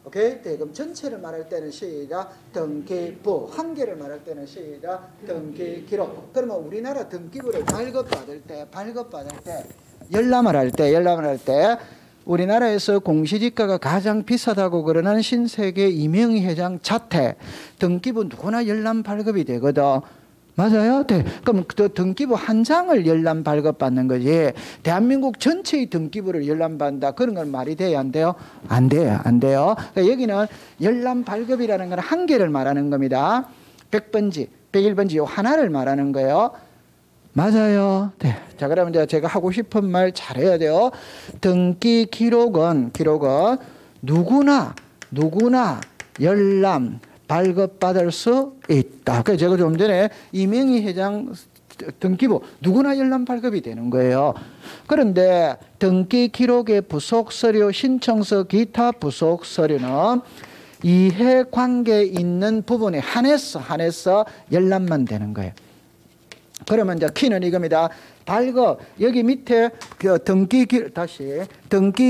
오케이? 네, 그럼 전체를 말할 때는 시작 등기부, 한 개를 말할 때는 시작 등기 기록. 그러면 우리나라 등기부를 발급받을 때 열람을 할 때 우리나라에서 공시지가가 가장 비싸다고 그러는 신세계 이명희 회장 자택 등기부 누구나 열람 발급이 되거든. 맞아요? 네. 그럼 그 등기부 한 장을 열람 발급받는 거지. 대한민국 전체의 등기부를 열람받는다. 그런 건 말이 돼요? 안 돼요? 안 돼요. 그러니까 여기는 열람 발급이라는 건 한 개를 말하는 겁니다. 100번지, 101번지 요 하나를 말하는 거예요. 맞아요. 네. 자, 그러면 이제 제가 하고 싶은 말 잘해야 돼요. 등기 기록은 누구나 열람 발급받을 수 있다. 그래서 제가 좀 전에 이명희 회장 등기부 누구나 열람 발급이 되는 거예요. 그런데 등기 기록의 부속 서류, 신청서, 기타 부속 서류는 이해관계 있는 부분에 한해서 열람만 되는 거예요. 그러면 이제 키는 이겁니다. 발급 여기 밑에 그 등기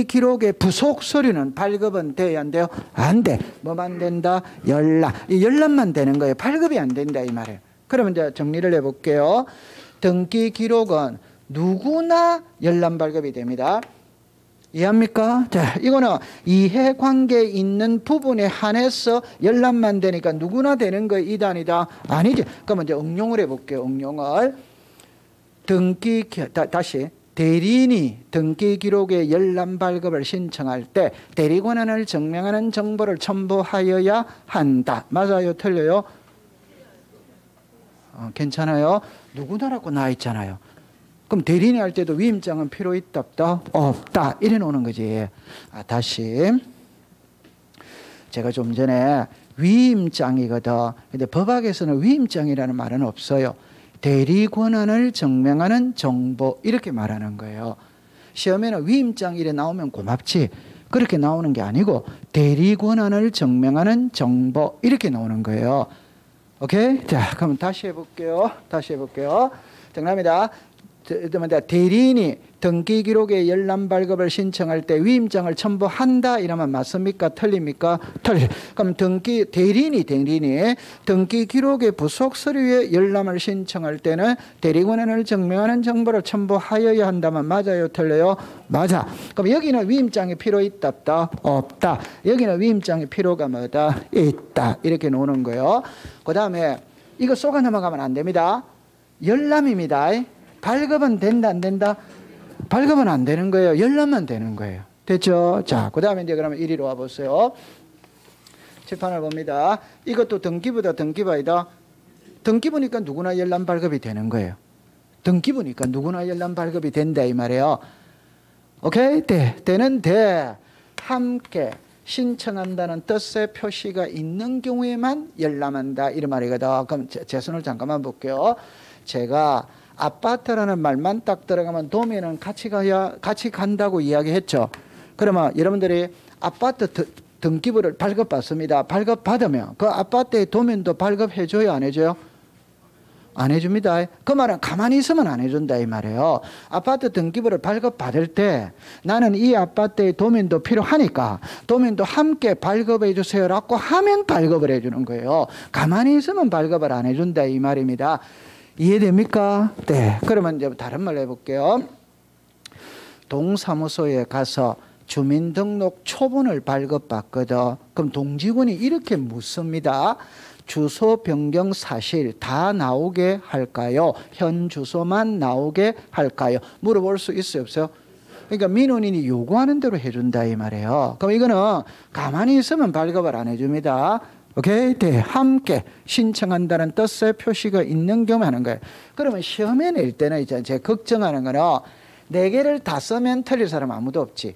기록의 부속 서류는 발급은 돼야 안 돼요? 안 돼. 뭐만 된다? 열람. 이 열람만 되는 거예요. 발급이 안 된다 이 말이에요. 그러면 이제 정리를 해볼게요. 등기 기록은 누구나 열람 발급이 됩니다. 이해합니까? 자, 이거는 이해관계 있는 부분에 한해서 열람만 되니까 누구나 되는 거 이단이다? 아니지. 그러면 이제 응용을 해볼게요. 응용을. 다시. 대리인이 등기 기록의 열람 발급을 신청할 때 대리 권한을 증명하는 정보를 첨부하여야 한다. 맞아요? 틀려요? 괜찮아요? 누구나라고 나와 있잖아요. 그럼 대리인이 할 때도 위임장은 필요 있다 없다? 없다. 이래 놓는 거지. 다시. 제가 좀 전에 위임장이거든. 근데 법학에서는 위임장이라는 말은 없어요. 대리 권한을 증명하는 정보 이렇게 말하는 거예요. 시험에는 위임장 이래 나오면 고맙지. 그렇게 나오는 게 아니고 대리 권한을 증명하는 정보 이렇게 나오는 거예요. 오케이? 자, 그럼 다시 해볼게요. 정답입니다. 대리인이 등기 기록의 열람 발급을 신청할 때 위임장을 첨부한다 이러면 맞습니까? 틀립니까? 틀려. 그럼 대리인이 등기 기록의 부속 서류에 열람을 신청할 때는 대리 권한을 증명하는 정보를 첨부하여야 한다면 맞아요? 틀려요? 맞아. 그럼 여기는 위임장이 필요 있다 없다? 없다. 여기는 위임장이 필요가 뭐다? 있다. 이렇게 놓는 거예요. 그 다음에 이거 쏘가 넘어가면 안 됩니다. 열람입니다. 발급은 된다 안 된다? 발급은 안 되는 거예요. 열람만 되는 거예요. 됐죠? 자, 그 다음에 이제 그러면 이리로 와보세요. 칠판을 봅니다. 이것도 등기부다 등기부이다. 등기부니까 누구나 열람 발급이 되는 거예요. 등기부니까 누구나 열람 발급이 된다 이 말이에요. 오케이? 되는데 함께 신청한다는 뜻의 표시가 있는 경우에만 열람한다 이런 말이거든. 그럼 제 손을 잠깐만 볼게요. 제가 아파트라는 말만 딱 들어가면 도면은 같이 간다고 이야기했죠. 그러면 여러분들이 아파트 등기부를 발급받습니다. 발급받으면 그 아파트의 도면도 발급해줘요, 안 해줘요? 안 해줍니다. 그 말은 가만히 있으면 안 해준다 이 말이에요. 아파트 등기부를 발급받을 때 나는 이 아파트의 도면도 필요하니까 도면도 함께 발급해 주세요라고 하면 발급을 해주는 거예요. 가만히 있으면 발급을 안 해준다 이 말입니다. 이해됩니까? 네. 그러면 이제 다른 말 해볼게요. 동사무소에 가서 주민등록 초본을 발급받거든. 그럼 동직원이 이렇게 묻습니다. 주소 변경 사실 다 나오게 할까요? 현 주소만 나오게 할까요? 물어볼 수 있어요, 없어요? 그러니까 민원인이 요구하는 대로 해준다 이 말이에요. 그럼 이거는 가만히 있으면 발급을 안 해줍니다. 오케이? 네. 함께 신청한다는 뜻의 표시가 있는 경우에 하는 거예요. 그러면 시험에 낼 때는 이제 제가 걱정하는 거는 4개를 다 쓰면 틀릴 사람 아무도 없지.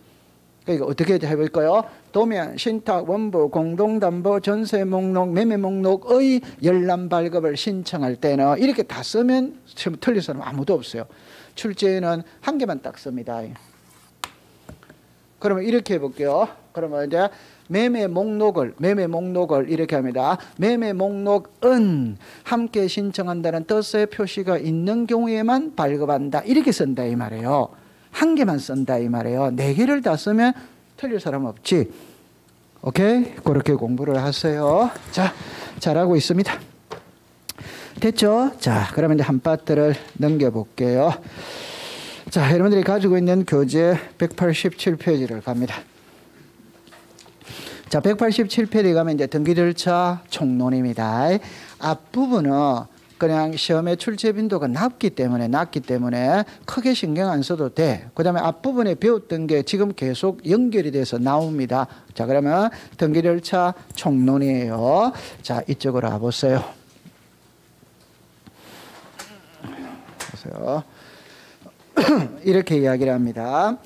그러니까 어떻게 해볼까요? 도면, 신탁, 원부, 공동담보, 전세 목록, 매매 목록의 열람 발급을 신청할 때는 이렇게 다 쓰면 틀릴 사람 아무도 없어요. 출제에는 1개만 딱 씁니다. 그러면 이렇게 해볼게요. 그러면 이제 매매 목록을 이렇게 합니다. 매매 목록은 함께 신청한다는 뜻의 표시가 있는 경우에만 발급한다. 이렇게 쓴다 이 말이에요. 1개만 쓴다 이 말이에요. 4개를 다 쓰면 틀릴 사람 없지. 오케이? 그렇게 공부를 하세요. 자, 잘하고 있습니다. 됐죠? 자, 그러면 이제 한 파트를 넘겨볼게요. 자, 여러분들이 가지고 있는 교재 187페이지를 갑니다. 자, 187페이지 가면 이제 등기 절차 총론입니다. 앞부분은 그냥 시험의 출제 빈도가 낮기 때문에 크게 신경 안 써도 돼. 그 다음에 앞부분에 배웠던 게 지금 계속 연결이 돼서 나옵니다. 자, 그러면 등기 절차 총론이에요. 자, 이쪽으로 와보세요. 보세요. 이렇게 이야기를 합니다.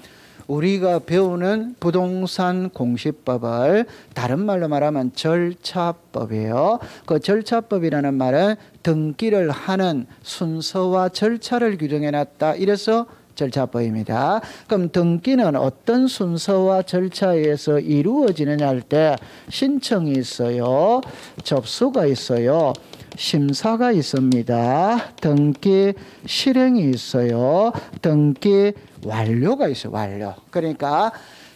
우리가 배우는 부동산 공시법을 다른 말로 말하면 절차법이에요. 그 절차법이라는 말은 등기를 하는 순서와 절차를 규정해 놨다. 이래서 절차법입니다. 그럼 등기는 어떤 순서와 절차에 의해서 이루어지느냐 할 때 신청이 있어요. 접수가 있어요. 심사가 있습니다. 등기 실행이 있어요. 등기 완료가 있어요. 완료. 그러니까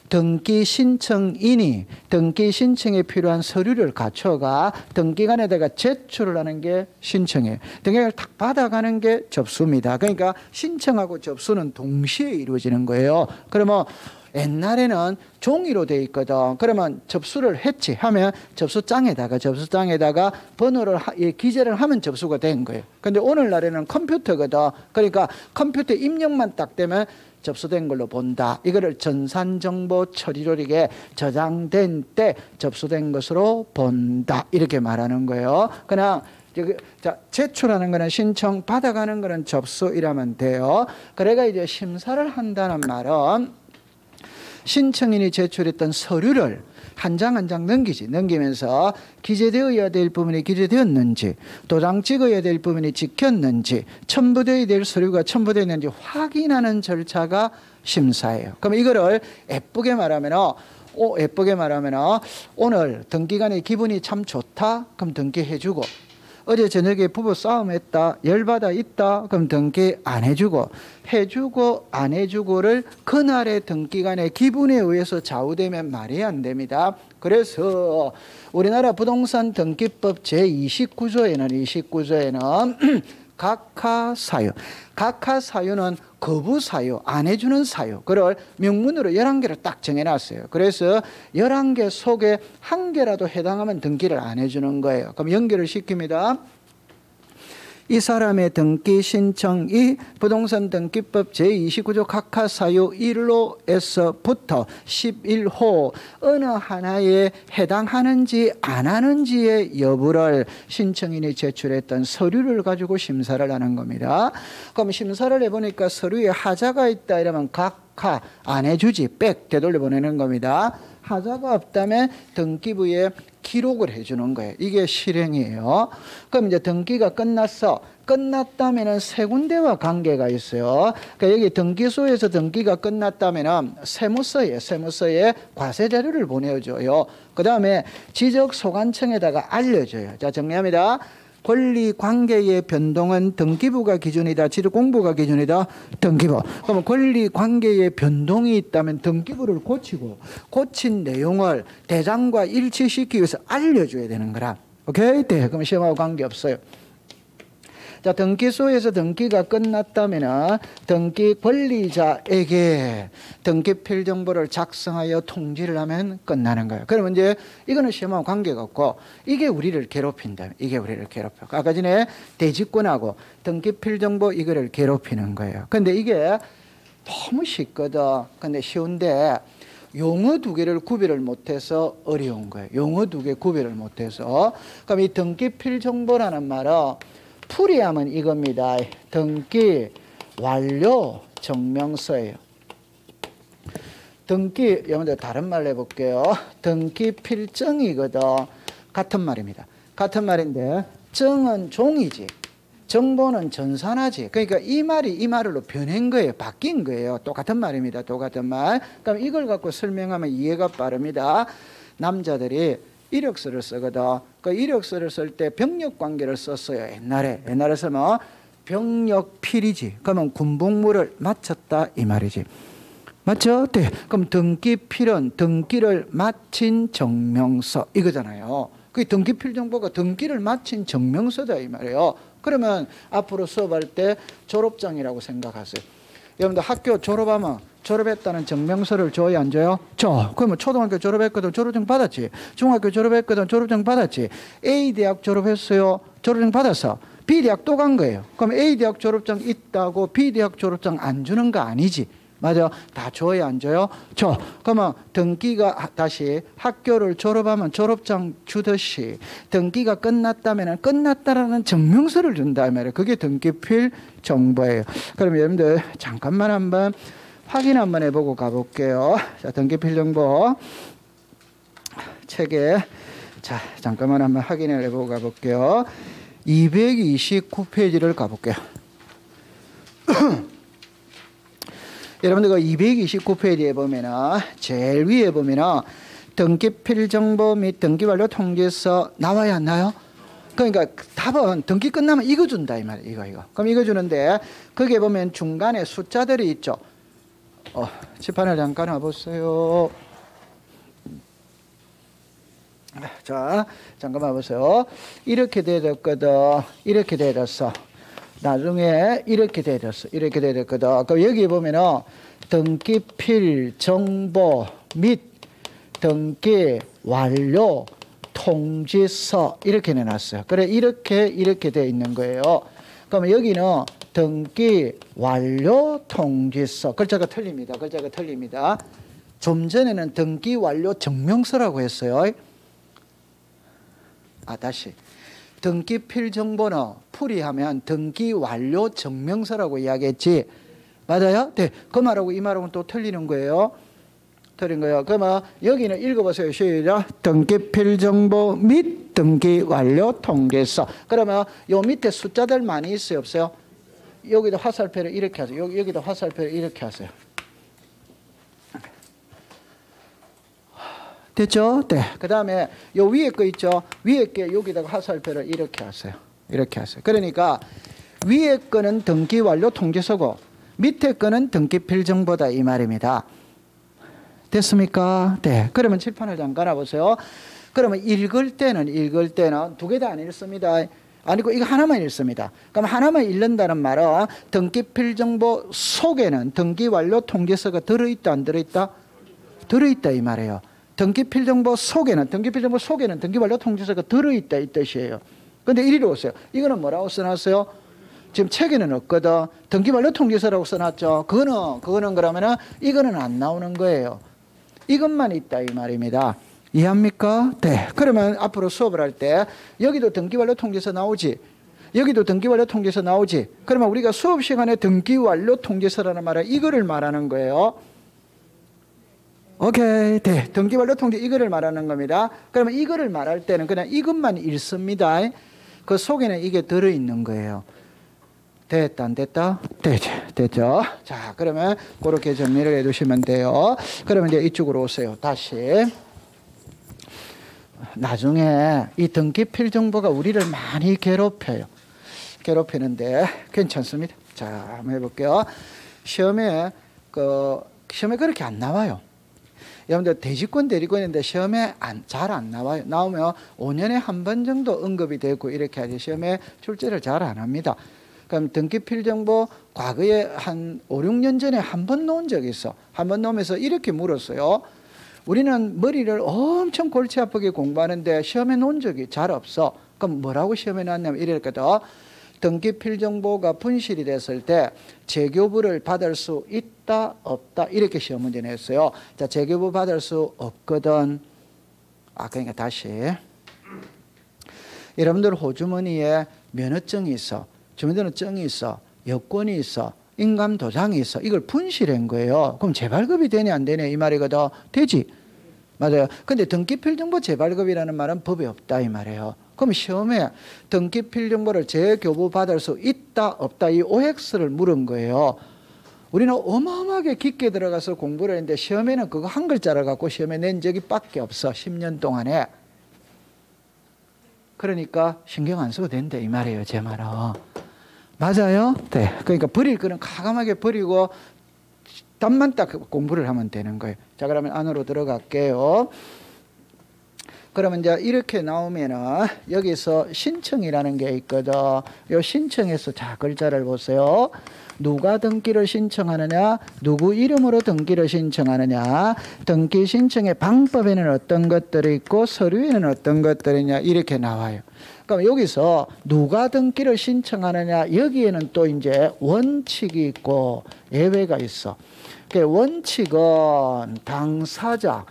등기 신청인이 등기 신청에 필요한 서류를 갖춰가 등기관에다가 제출을 하는 게 신청이에요. 등기를 딱 받아가는 게 접수입니다. 그러니까 신청하고 접수는 동시에 이루어지는 거예요. 그러면 옛날에는 종이로 돼 있거든. 그러면 접수를 했지 하면 접수장에다가 번호를 기재를 하면 접수가 된 거예요. 근데 오늘날에는 컴퓨터거든. 그러니까 컴퓨터 입력만 딱 되면 접수된 걸로 본다. 이거를 전산정보 처리조직에 저장된 때 접수된 것으로 본다. 이렇게 말하는 거예요. 그냥 제출하는 거는 신청, 받아가는 거는 접수 이라면 돼요. 그래가 이제 심사를 한다는 말은 신청인이 제출했던 서류를 한 장 한 장 넘기면서 기재되어야 될 부분이 기재되었는지, 도장 찍어야 될 부분이 찍혔는지, 첨부되어야 될 서류가 첨부되었는지 확인하는 절차가 심사예요. 그럼 이거를 예쁘게 말하면 오늘 등기관의 기분이 참 좋다? 그럼 등기해주고, 어제 저녁에 부부 싸움했다, 열받아 있다, 그럼 등기 안 해주고, 해주고 안 해주고를 그날의 등기관의 기분에 의해서 좌우되면 말이 안 됩니다. 그래서 우리나라 부동산 등기법 제29조에는 각하사유, 각하사유는 거부사유, 안 해주는 사유, 그걸 명문으로 11개를 딱 정해놨어요. 그래서 11개 속에 한 개라도 해당하면 등기를 안 해주는 거예요. 그럼 연결을 시킵니다. 이 사람의 등기 신청이 부동산 등기법 제29조 각하사유 1호에서부터 11호 어느 하나에 해당하는지 안 하는지의 여부를 신청인이 제출했던 서류를 가지고 심사를 하는 겁니다. 그럼 심사를 해보니까 서류에 하자가 있다 이러면 각하 안 해주지, 백 되돌려 보내는 겁니다. 하자가 없다면 등기부에 기록을 해주는 거예요. 이게 실행이에요. 그럼 이제 등기가 끝났다면 세 군데와 관계가 있어요. 그러니까 여기 등기소에서 등기가 끝났다면 세무서에 과세자료를 보내줘요. 그 다음에 지적소관청에다가 알려줘요. 자, 정리합니다. 권리관계의 변동은 등기부가 기준이다, 지적공부가 기준이다, 등기부. 그러면 권리관계의 변동이 있다면 등기부를 고친 내용을 대장과 일치시키기 위해서 알려줘야 되는 거라. 오케이? 네, 그럼 시험하고 관계없어요. 자, 등기소에서 등기가 끝났다면 등기 권리자에게 등기 필정보를 작성하여 통지를 하면 끝나는 거예요. 그러면 이제 이거는 시험하고 관계가 없고 이게 우리를 괴롭힌다. 이게 우리를 괴롭혀. 아까 전에 대지권하고 등기 필정보 이거를 괴롭히는 거예요. 근데 이게 너무 쉽거든. 근데 쉬운데 용어 두 개를 구별을 못해서 어려운 거예요. 용어 두 개 구별을 못해서. 그럼 이 등기 필정보라는 말은 풀이하면 이겁니다. 등기 완료 증명서예요. 등기, 여러분들 다른 말로 해볼게요. 등기 필정이거든. 같은 말입니다. 같은 말인데 정은 종이지, 정보는 전산하지. 그러니까 이 말이 이 말로 변한 거예요. 바뀐 거예요. 똑같은 말입니다. 똑같은 말. 그럼 이걸 갖고 설명하면 이해가 빠릅니다. 남자들이 이력서를 쓰거든. 그 이력서를 쓸 때 병력관계를 썼어요. 옛날에 쓰면 병력필이지. 그러면 군복무를 마쳤다 이 말이지. 맞죠? 네. 그럼 등기필은 등기를 마친 증명서 이거잖아요. 그 등기필 정보가 등기를 마친 증명서다 이 말이에요. 그러면 앞으로 수업할 때 졸업장이라고 생각하세요. 여러분들 학교 졸업하면 졸업했다는 증명서를 줘야 안 줘요? 줘. 그러면 초등학교 졸업했거든 졸업증 받았지. 중학교 졸업했거든 졸업증 받았지. A대학 졸업했어요. 졸업증 받았어. B대학 또 간 거예요. 그럼 A대학 졸업증 있다고 B대학 졸업증 안 주는 거 아니지. 맞아. 다 줘야 안 줘요? 줘. 그러면 등기가 다시 학교를 졸업하면 졸업장 주듯이 등기가 끝났다면 끝났다라는 증명서를 준다 말이에요. 그게 등기필 정보예요. 그럼 여러분들 잠깐만 한번 확인 한번 해보고 가볼게요. 자, 등기필 정보 책에 자 잠깐만 한번 확인을 해보고 가볼게요. 229페이지를 가볼게요. 여러분들 그 229페이지에 보면은 제일 위에 보면은 등기필 정보 및 등기완료 통지서 나와야 안 나요? 그러니까 답은 등기 끝나면 이거 준다 이 말이에요. 이거. 그럼 이거 주는데 거기에 보면 중간에 숫자들이 있죠. 칠판을 잠깐 와보세요. 자, 잠깐만 보세요. 이렇게 되었거든. 이렇게 되었어. 나중에 이렇게 되었어. 이렇게 되었거든. 그럼 여기 보면은 등기필 정보 및 등기 완료 통지서 이렇게 내놨어요. 그래 이렇게 되어 있는 거예요. 그러면 여기는 등기 완료 통지서 글자가 틀립니다. 글자가 틀립니다. 좀 전에는 등기 완료 증명서라고 했어요. 다시 등기필 정보는 풀이하면 등기 완료 증명서라고 이야기했지. 맞아요? 네. 그 말하고 이 말하고는 또 틀리는 거예요. 틀린 거예요. 그러면 여기는 읽어보세요. 시작. 등기필 정보 및 등기 완료 통지서. 그러면 요 밑에 숫자들 많이 있어요? 없어요? 여기도 화살표를 이렇게 하세요. 여기도 화살표를 이렇게 하세요. 됐죠? 네. 그 다음에 요 위에 거 있죠? 위에 게 여기다가 화살표를 이렇게 하세요. 이렇게 하세요. 그러니까 위에 거는 등기 완료 통지서고 밑에 거는 등기필 정보다 이 말입니다. 됐습니까? 네. 그러면 칠판을 잠깐 보세요. 그러면 읽을 때는 두 개 다 안 읽습니다. 아니고 이거 하나만 읽습니다. 그럼 하나만 읽는다는 말은 등기필 정보 속에는 등기 완료 통지서가 들어있다 안 들어있다? 들어있다 이 말이에요. 등기필 정보 속에는 등기 완료 통지서가 들어있다 이 뜻이에요. 근데 이리로 오세요. 이거는 뭐라고 써놨어요? 지금 책에는 없거든. 등기 완료 통지서라고 써놨죠. 그거는 그러면은 이거는 안 나오는 거예요. 이것만 있다 이 말입니다. 이해합니까? 네. 그러면 앞으로 수업을 할 때 여기도 등기 완료 통지서 나오지. 여기도 등기 완료 통지서 나오지. 그러면 우리가 수업 시간에 등기 완료 통지서라는 말은 이거를 말하는 거예요. 오케이. 네. 등기 완료 통지 이거를 말하는 겁니다. 그러면 이거를 말할 때는 그냥 이것만 읽습니다. 그 속에는 이게 들어있는 거예요. 됐다 안 됐다? 됐죠. 자, 그러면 그렇게 정리를 해 두시면 돼요. 그러면 이제 이쪽으로 오세요. 다시. 나중에 이 등기필 정보가 우리를 많이 괴롭히는데 괜찮습니다. 자, 한번 해볼게요. 시험에 그렇게 안 나와요. 여러분들 대지권 대리권인데 시험에 잘 안 나와요. 나오면 5년에 한 번 정도 언급이 되고 이렇게 하지 시험에 출제를 잘 안 합니다. 그럼 등기필 정보 과거에 한 5, 6년 전에 한 번 놓은 적이 있어. 한 번 놓으면서 이렇게 물었어요. 우리는 머리를 엄청 골치 아프게 공부하는데 시험에 놓은 적이 잘 없어. 그럼 뭐라고 시험에 나왔냐면 이랬거든. 등기필 정보가 분실이 됐을 때 재교부를 받을 수 있다 없다 이렇게 시험 문제 냈어요. 자, 재교부 받을 수 없거든. 그러니까 다시 여러분들 호주머니에 면허증이 있어. 주민등록증이 있어. 여권이 있어. 인감도장이 있어. 이걸 분실한 거예요. 그럼 재발급이 되냐 안 되냐 이 말이거든. 되지. 맞아요. 근데 등기필 정보 재발급이라는 말은 법에 없다 이 말이에요. 그럼 시험에 등기필 정보를 재교부 받을 수 있다 없다 이 OX를 물은 거예요. 우리는 어마어마하게 깊게 들어가서 공부를 했는데 시험에는 그거 한 글자를 갖고 시험에 낸 적이 밖에 없어. 10년 동안에. 그러니까 신경 안 써도 된다 이 말이에요. 제 말은. 맞아요? 네. 그러니까 버릴 거는 과감하게 버리고 답만 딱 공부를 하면 되는 거예요. 자, 그러면 안으로 들어갈게요. 그러면 이제 이렇게 나오면은 여기서 신청이라는 게 있거든. 요 신청에서 자, 글자를 보세요. 누가 등기를 신청하느냐, 누구 이름으로 등기를 신청하느냐, 등기 신청의 방법에는 어떤 것들이 있고 서류에는 어떤 것들이냐 이렇게 나와요. 그럼 여기서 누가 등기를 신청하느냐 여기에는 또 이제 원칙이 있고 예외가 있어. 그 원칙은 당사자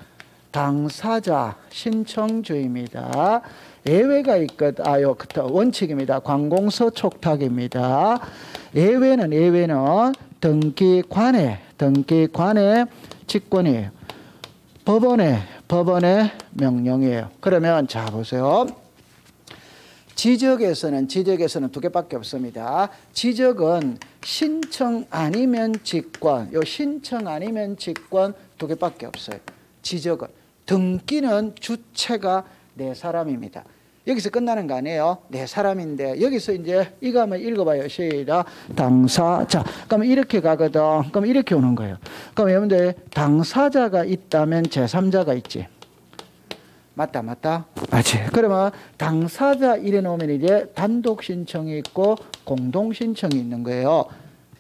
신청주입니다. 예외가 있거든. 원칙입니다. 관공서 촉탁입니다. 예외는 등기관의 직권이에요. 법원의 명령이에요. 그러면 자 보세요. 지적에서는 두 개밖에 없습니다. 지적은 신청 아니면 직권, 요 신청 아니면 직권 두 개밖에 없어요. 지적은 등기는 주체가 네 사람입니다. 여기서 끝나는 거 아니에요? 네 사람인데 여기서 이제 이거 한번 읽어봐요. 시작. 당사자. 그러면 이렇게 가거든. 그럼 이렇게 오는 거예요. 그럼 여러분들 당사자가 있다면 제3자가 있지. 맞다. 맞지. 그러면 당사자 이래 놓으면 이제 단독 신청이 있고 공동 신청이 있는 거예요.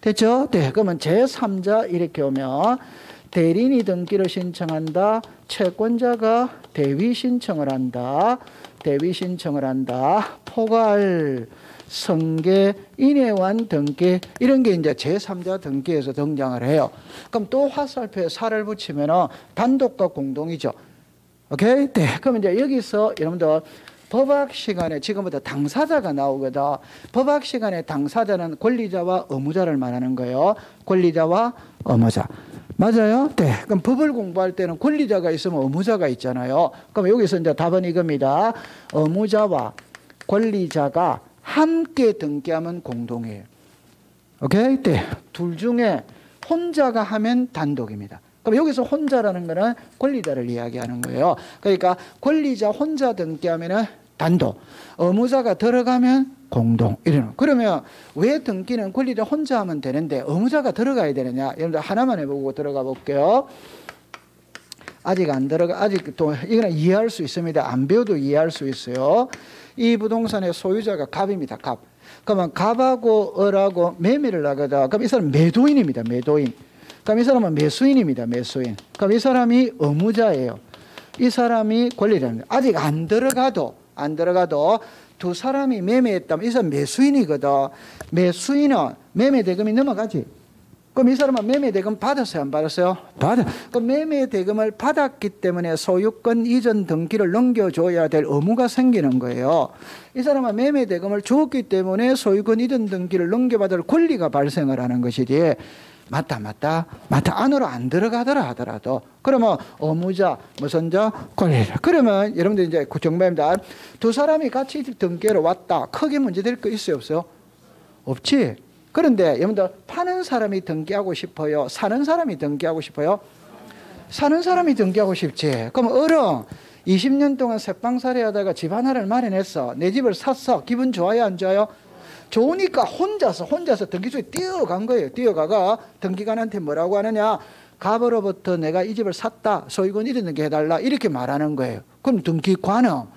됐죠? 네. 그러면 제3자 이렇게 오면 대리인이 등기를 신청한다. 채권자가 대위 신청을 한다. 포괄, 성계, 인해완 등기 이런 게 이제 제3자 등기에서 등장을 해요. 그럼 또 화살표에 살을 붙이면 단독과 공동이죠. 오케이? 네. 그럼 이제 여기서 여러분들 법학 시간에 지금부터 당사자가 나오거든. 법학 시간에 당사자는 권리자와 의무자를 말하는 거예요. 권리자와 의무자. 맞아요? 네. 그럼 법을 공부할 때는 권리자가 있으면 의무자가 있잖아요. 그럼 여기서 이제 답은 이겁니다. 의무자와 권리자가 함께 등기하면 공동이에요. 오케이? 네. 둘 중에 혼자가 하면 단독입니다. 그럼 여기서 혼자라는 거는 권리자를 이야기하는 거예요. 그러니까 권리자 혼자 등기하면은 단독, 의무자가 들어가면 공동. 이래요. 그러면 왜 등기는 권리자 혼자 하면 되는데 의무자가 들어가야 되느냐? 여러분들 하나만 해보고 들어가 볼게요. 아직 안 들어가, 아직 또 이거는 이해할 수 있습니다. 안 배워도 이해할 수 있어요. 이 부동산의 소유자가 갑입니다. 갑. 그러면 갑하고 을하고 매매를 하거든. 그럼 이 사람은 매도인입니다. 매도인. 그럼 이 사람은 매수인입니다. 매수인. 그럼 이 사람이 의무자예요. 이 사람이 권리자입니다. 아직 안 들어가도 두 사람이 매매했다면 이 사람 매수인이거든. 매수인은 매매 대금이 넘어가지. 그럼 이 사람은 매매 대금 받았어요? 안 받았어요? 그럼 매매 대금을 받았기 때문에 소유권 이전 등기를 넘겨줘야 될 의무가 생기는 거예요. 이 사람은 매매 대금을 주었기 때문에 소유권 이전 등기를 넘겨받을 권리가 발생을 하는 것이지. 맞다. 안으로 안 들어가더라 하더라도. 그러면 의무자, 무슨 자, 권리자. 그러면 여러분들 이제 정답입니다. 두 사람이 같이 등기로 왔다. 크게 문제될 거 있어요? 없어요? 없지. 그런데 여러분들 파는 사람이 등기하고 싶어요? 사는 사람이 등기하고 싶어요? 사는 사람이 등기하고 싶지. 그럼 어른 20년 동안 새빵살이 하다가 집 하나를 마련했어. 내 집을 샀어. 기분 좋아요? 안 좋아요? 좋으니까 혼자서 등기소에 뛰어간 거예요. 뛰어가가 등기관한테 뭐라고 하느냐? 갑으로부터 내가 이 집을 샀다. 소유권 이런 게 해달라. 이렇게 말하는 거예요. 그럼 등기관은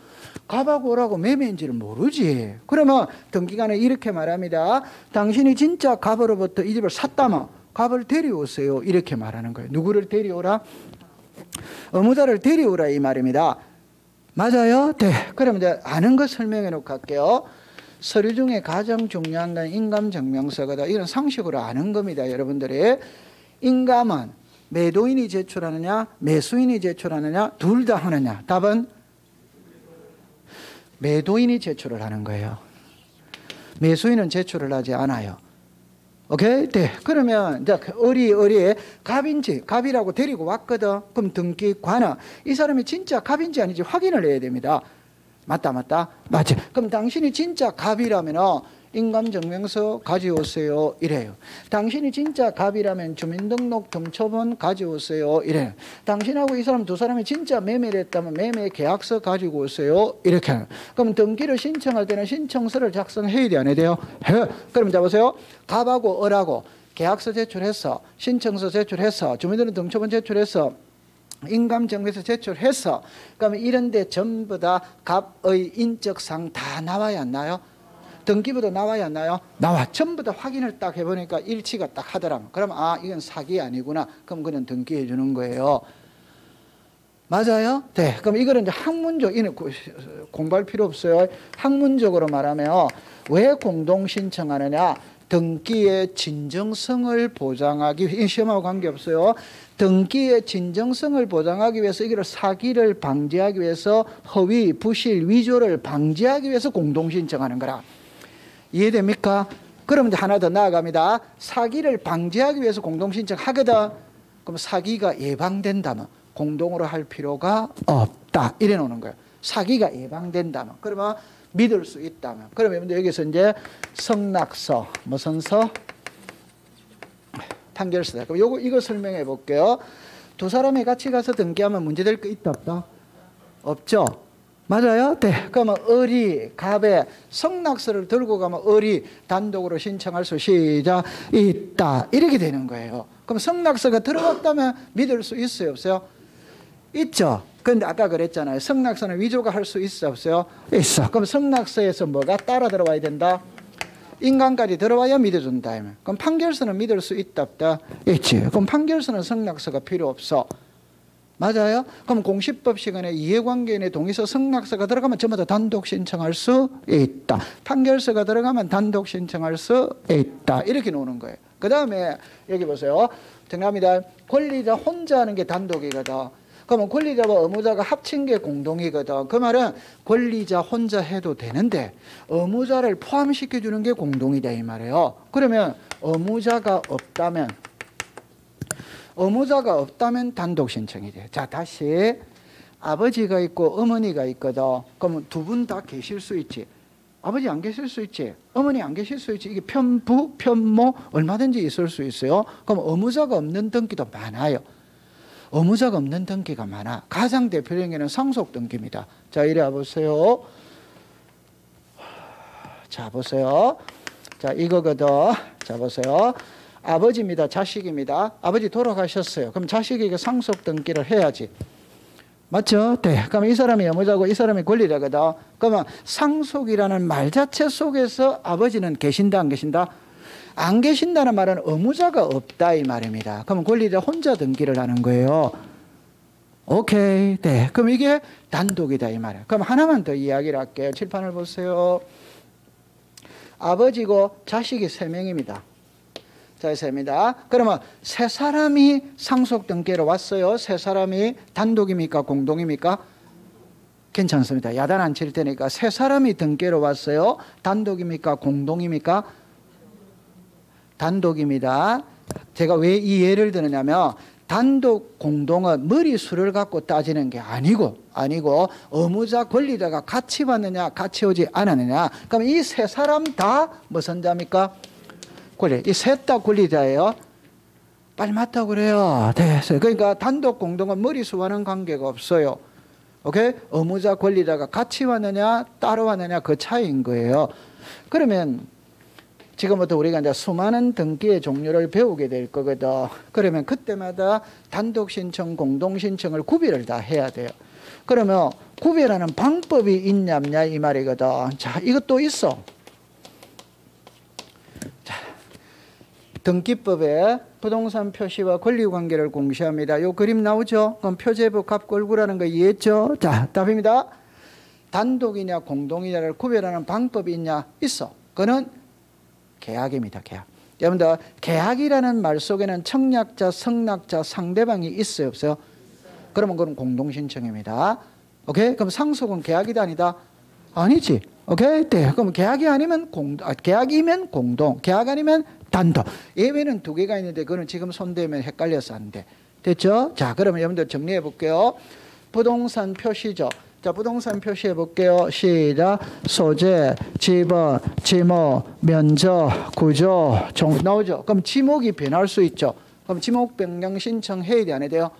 갑하고 을하고 매매인지를 모르지. 그러면 등기관은 이렇게 말합니다. 당신이 진짜 갑으로부터 이 집을 샀다면 갑을 데려오세요. 이렇게 말하는 거예요. 누구를 데려오라? 의무자를 데려오라 이 말입니다. 맞아요? 네. 그러면 이제 아는 거 설명해 놓고 갈게요. 서류 중에 가장 중요한 건 인감증명서거다. 이건 상식으로 아는 겁니다. 여러분들이. 인감은 매도인이 제출하느냐 매수인이 제출하느냐 둘 다 하느냐. 답은 매도인이 제출을 하는 거예요. 매수인은 제출을 하지 않아요. 오케이? 네. 그러면 이제 어리에 갑이라고 데리고 왔거든. 그럼 등기관은 이 사람이 진짜 갑인지 아닌지 확인을 해야 됩니다. 맞다. 맞지. 그럼 당신이 진짜 갑이라면 인감증명서 가져오세요. 이래요. 당신이 진짜 갑이라면 주민등록 등초본 가져오세요. 이래요. 당신하고 이 사람 두 사람이 진짜 매매를 했다면 매매 계약서 가지고 오세요. 이렇게 하는. 그럼 등기를 신청할 때는 신청서를 작성해야 돼, 안 해야 돼요? 해. 그럼 잡으세요. 갑하고 을하고 계약서 제출했어. 신청서 제출했어. 주민등록 등초본 제출했어. 인감증명서 제출해서 그러면 이런 데 전부 다 갑의 인적사항 다 나와야 안 나요? 등기부도 나와야 안 나요? 나와. 전부 다 확인을 딱 해보니까 일치가 딱 하더라면 그럼 이건 사기 아니구나. 그럼 그는 등기해 주는 거예요. 맞아요? 네. 그럼 이거는 이제 학문적, 이는 공부할 필요 없어요. 학문적으로 말하면 왜 공동 신청하느냐? 등기의 진정성을 보장하기 위해, 시험하고 관계없어요. 등기의 진정성을 보장하기 위해서 이걸 사기를 방지하기 위해서 허위, 부실, 위조를 방지하기 위해서 공동신청하는 거라. 이해됩니까? 그럼 이제 하나 더 나아갑니다. 사기를 방지하기 위해서 공동신청하거든. 그럼 사기가 예방된다면 공동으로 할 필요가 없다. 이래 놓는 거예요. 사기가 예방된다면. 그러면 믿을 수 있다면. 그러면 여기서 이제 성낙서, 무슨 서? 판결서다. 그럼 이거 설명해 볼게요. 두 사람이 같이 가서 등기하면 문제될 거 있다 없다? 없죠. 맞아요? 네. 그러면 을이 갑에 성낙서를 들고 가면 을이 단독으로 신청할 수 시작 있다. 이렇게 되는 거예요. 그럼 성낙서가 들어갔다면 믿을 수 있어요? 없어요? 있죠. 근데 아까 그랬잖아요. 성낙서는 위조가 할 수 있어? 없어요? 있어. 그럼 성낙서에서 뭐가 따라 들어와야 된다? 인간까지 들어와야 믿어준다. 그럼 판결서는 믿을 수 있다 없다? 있지. 그럼 판결서는 성낙서가 필요 없어. 맞아요? 그럼 공시법 시간에 이해관계인의 동의서 성낙서가 들어가면 전부 다 단독 신청할 수 있다. 판결서가 들어가면 단독 신청할 수 있다. 이렇게 놓는 거예요. 그 다음에 여기 보세요. 정답입니다. 권리자 혼자 하는 게 단독이거든. 그러면 권리자와 의무자가 합친 게 공동이거든. 그 말은 권리자 혼자 해도 되는데 의무자를 포함시켜주는 게 공동이다 이 말이에요. 그러면 의무자가 없다면 단독 신청이 돼요. 자, 다시 아버지가 있고 어머니가 있거든. 그러면 두 분 다 계실 수 있지. 아버지 안 계실 수 있지. 어머니 안 계실 수 있지. 이게 편부, 편모 얼마든지 있을 수 있어요. 그럼 의무자가 없는 등기도 많아요. 의무자가 없는 등기가 많아. 가장 대표적인 게는 상속 등기입니다. 자, 이리 와보세요. 자, 보세요. 자, 이거거든. 자, 보세요. 아버지입니다. 자식입니다. 아버지 돌아가셨어요. 그럼 자식에게 상속 등기를 해야지. 맞죠? 네. 그럼 이 사람이 의무자고 이 사람이 권리자거든. 그러면 상속이라는 말 자체 속에서 아버지는 계신다 안 계신다? 안 계신다는 말은 의무자가 없다 이 말입니다. 그럼 권리자 혼자 등기를 하는 거예요. 오케이. 네. 그럼 이게 단독이다 이 말이에요. 그럼 하나만 더 이야기를 할게요. 칠판을 보세요. 아버지고 자식이 3명입니다. 자, 셉니다. 그러면 세 사람이 상속 등기로 왔어요. 세 사람이 단독입니까? 공동입니까? 괜찮습니다. 야단 안 칠 테니까 세 사람이 등기로 왔어요. 단독입니까? 공동입니까? 단독입니다. 제가 왜 이 예를 드느냐면 단독 공동은 머리수를 갖고 따지는 게 아니고 의무자 권리자가 같이 왔느냐 같이 오지 않았느냐. 그럼 이 세 사람 다 무슨 자입니까? 권리. 이 셋 다 권리자예요. 빨리 맞다고 그래요. 됐어요. 그러니까 단독 공동은 머리수와는 관계가 없어요. 오케이? 의무자 권리자가 같이 왔느냐 따로 왔느냐 그 차이인 거예요. 그러면 지금부터 우리가 이제 수많은 등기의 종류를 배우게 될 거거든. 그러면 그때마다 단독 신청, 공동 신청을 구별을 다 해야 돼요. 그러면 구별하는 방법이 있냐 없냐 이 말이거든. 자, 이것도 있어. 자, 등기법에 부동산 표시와 권리관계를 공시합니다. 요 그림 나오죠? 그럼 표제부 갑골구라는 거 이해했죠? 자, 답입니다. 단독이냐 공동이냐를 구별하는 방법이 있냐? 있어. 그거는 계약입니다. 계약. 여러분들 계약이라는 말 속에는 청약자, 성낙자, 상대방이 있어요? 없어요? 그러면 그건 공동신청입니다. 오케이? 그럼 상속은 계약이다 아니다? 아니지. 오케이? 네. 그럼 계약이 아니면 계약이면 공동, 계약 아니면 단독. 예외는 2개가 있는데 그거는 지금 손대면 헷갈려서 안 돼. 됐죠? 자, 그러면 여러분들 정리해 볼게요. 부동산 표시죠. 자, 부동산 표시해 볼게요. 시작. 소재, 지번, 지목, 면적, 구조, 나오죠? 그럼 지목이 변할 수 있죠. 그럼 지목 변경 신청해야 돼, 안 해야 돼요?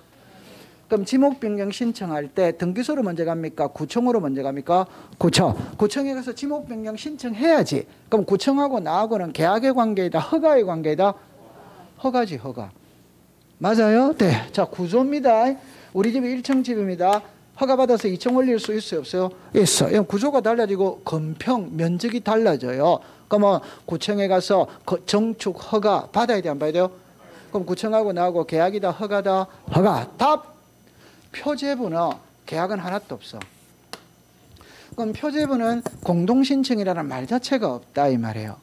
그럼 지목 변경 신청할 때 등기소로 먼저 갑니까? 구청으로 먼저 갑니까? 구청. 구청에 가서 지목 변경 신청해야지. 그럼 구청하고 나하고는 계약의 관계이다, 허가의 관계이다? 허가지, 허가. 맞아요? 네. 자, 구조입니다. 우리 집이 1층 집입니다. 허가받아서 2층 올릴 수 있어요? 없어요? 있어. 구조가 달라지고 건평, 면적이 달라져요. 그러면 구청에 가서 정축 허가 받아야 돼, 안 받아야 돼요? 그럼 구청하고 나하고 계약이다, 허가다? 허가. 답! 표제부는 계약은 하나도 없어. 그럼 표제부는 공동신청이라는 말 자체가 없다 이 말이에요.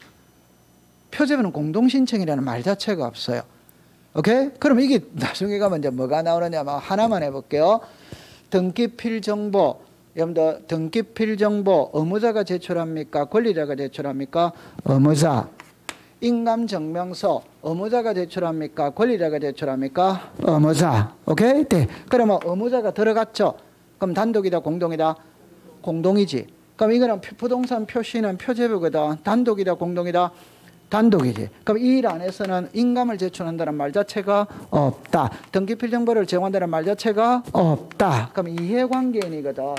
표제부는 공동신청이라는 말 자체가 없어요. 오케이? 그럼 이게 나중에 가면 이제 뭐가 나오느냐 하나만 해볼게요. 등기필정보, 여러분들 등기필정보 의무자가 제출합니까? 권리자가 제출합니까? 의무자. 인감증명서 의무자가 제출합니까? 권리자가 제출합니까? 의무자. 오케이? 네. 그러면 의무자가 들어갔죠? 그럼 단독이다 공동이다? 공동이지. 그럼 이거는 부동산 표시는 표제부거든. 단독이다 공동이다? 단독이지. 그럼 이 일 안에서는 인감을 제출한다는 말 자체가 없다. 등기필정보를 제공한다는 말 자체가 없다. 그럼 이해관계인이거든.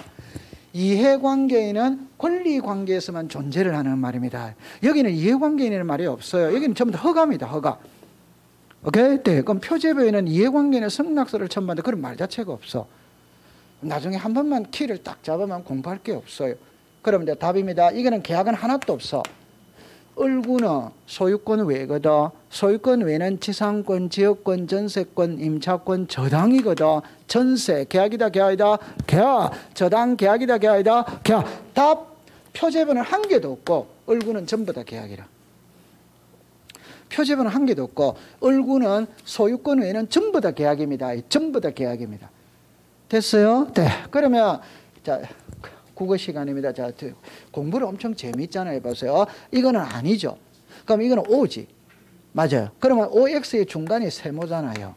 이해관계인은 권리관계에서만 존재를 하는 말입니다. 여기는 이해관계인이라는 말이 없어요. 여기는 전부 다 허가입니다. 허가. 오케이? 네. 그럼 표제부에는 이해관계인의 승낙서를 첨부한다. 그런 말 자체가 없어. 나중에 한 번만 키를 딱 잡으면 공부할 게 없어요. 그럼 이제 답입니다. 이거는 계약은 하나도 없어. 을구는 소유권 외거든. 소유권 외는 지상권, 지역권, 전세권, 임차권, 저당이거든. 전세, 계약이다, 계약이다, 계약. 저당, 계약이다, 계약이다, 계약. 답. 표제부는 한 개도 없고 을구는 전부 다 계약이라. 표제부는 한 개도 없고 을구는 소유권 외는 전부 다 계약입니다. 전부 다 계약입니다. 됐어요? 네. 그러면 자. 국어 시간입니다. 자, 공부를 엄청 재미있잖아요. 보세요. 이거는 아니죠. 그럼 이거는 O지. 맞아요. 그러면 OX의 중간이 세모잖아요.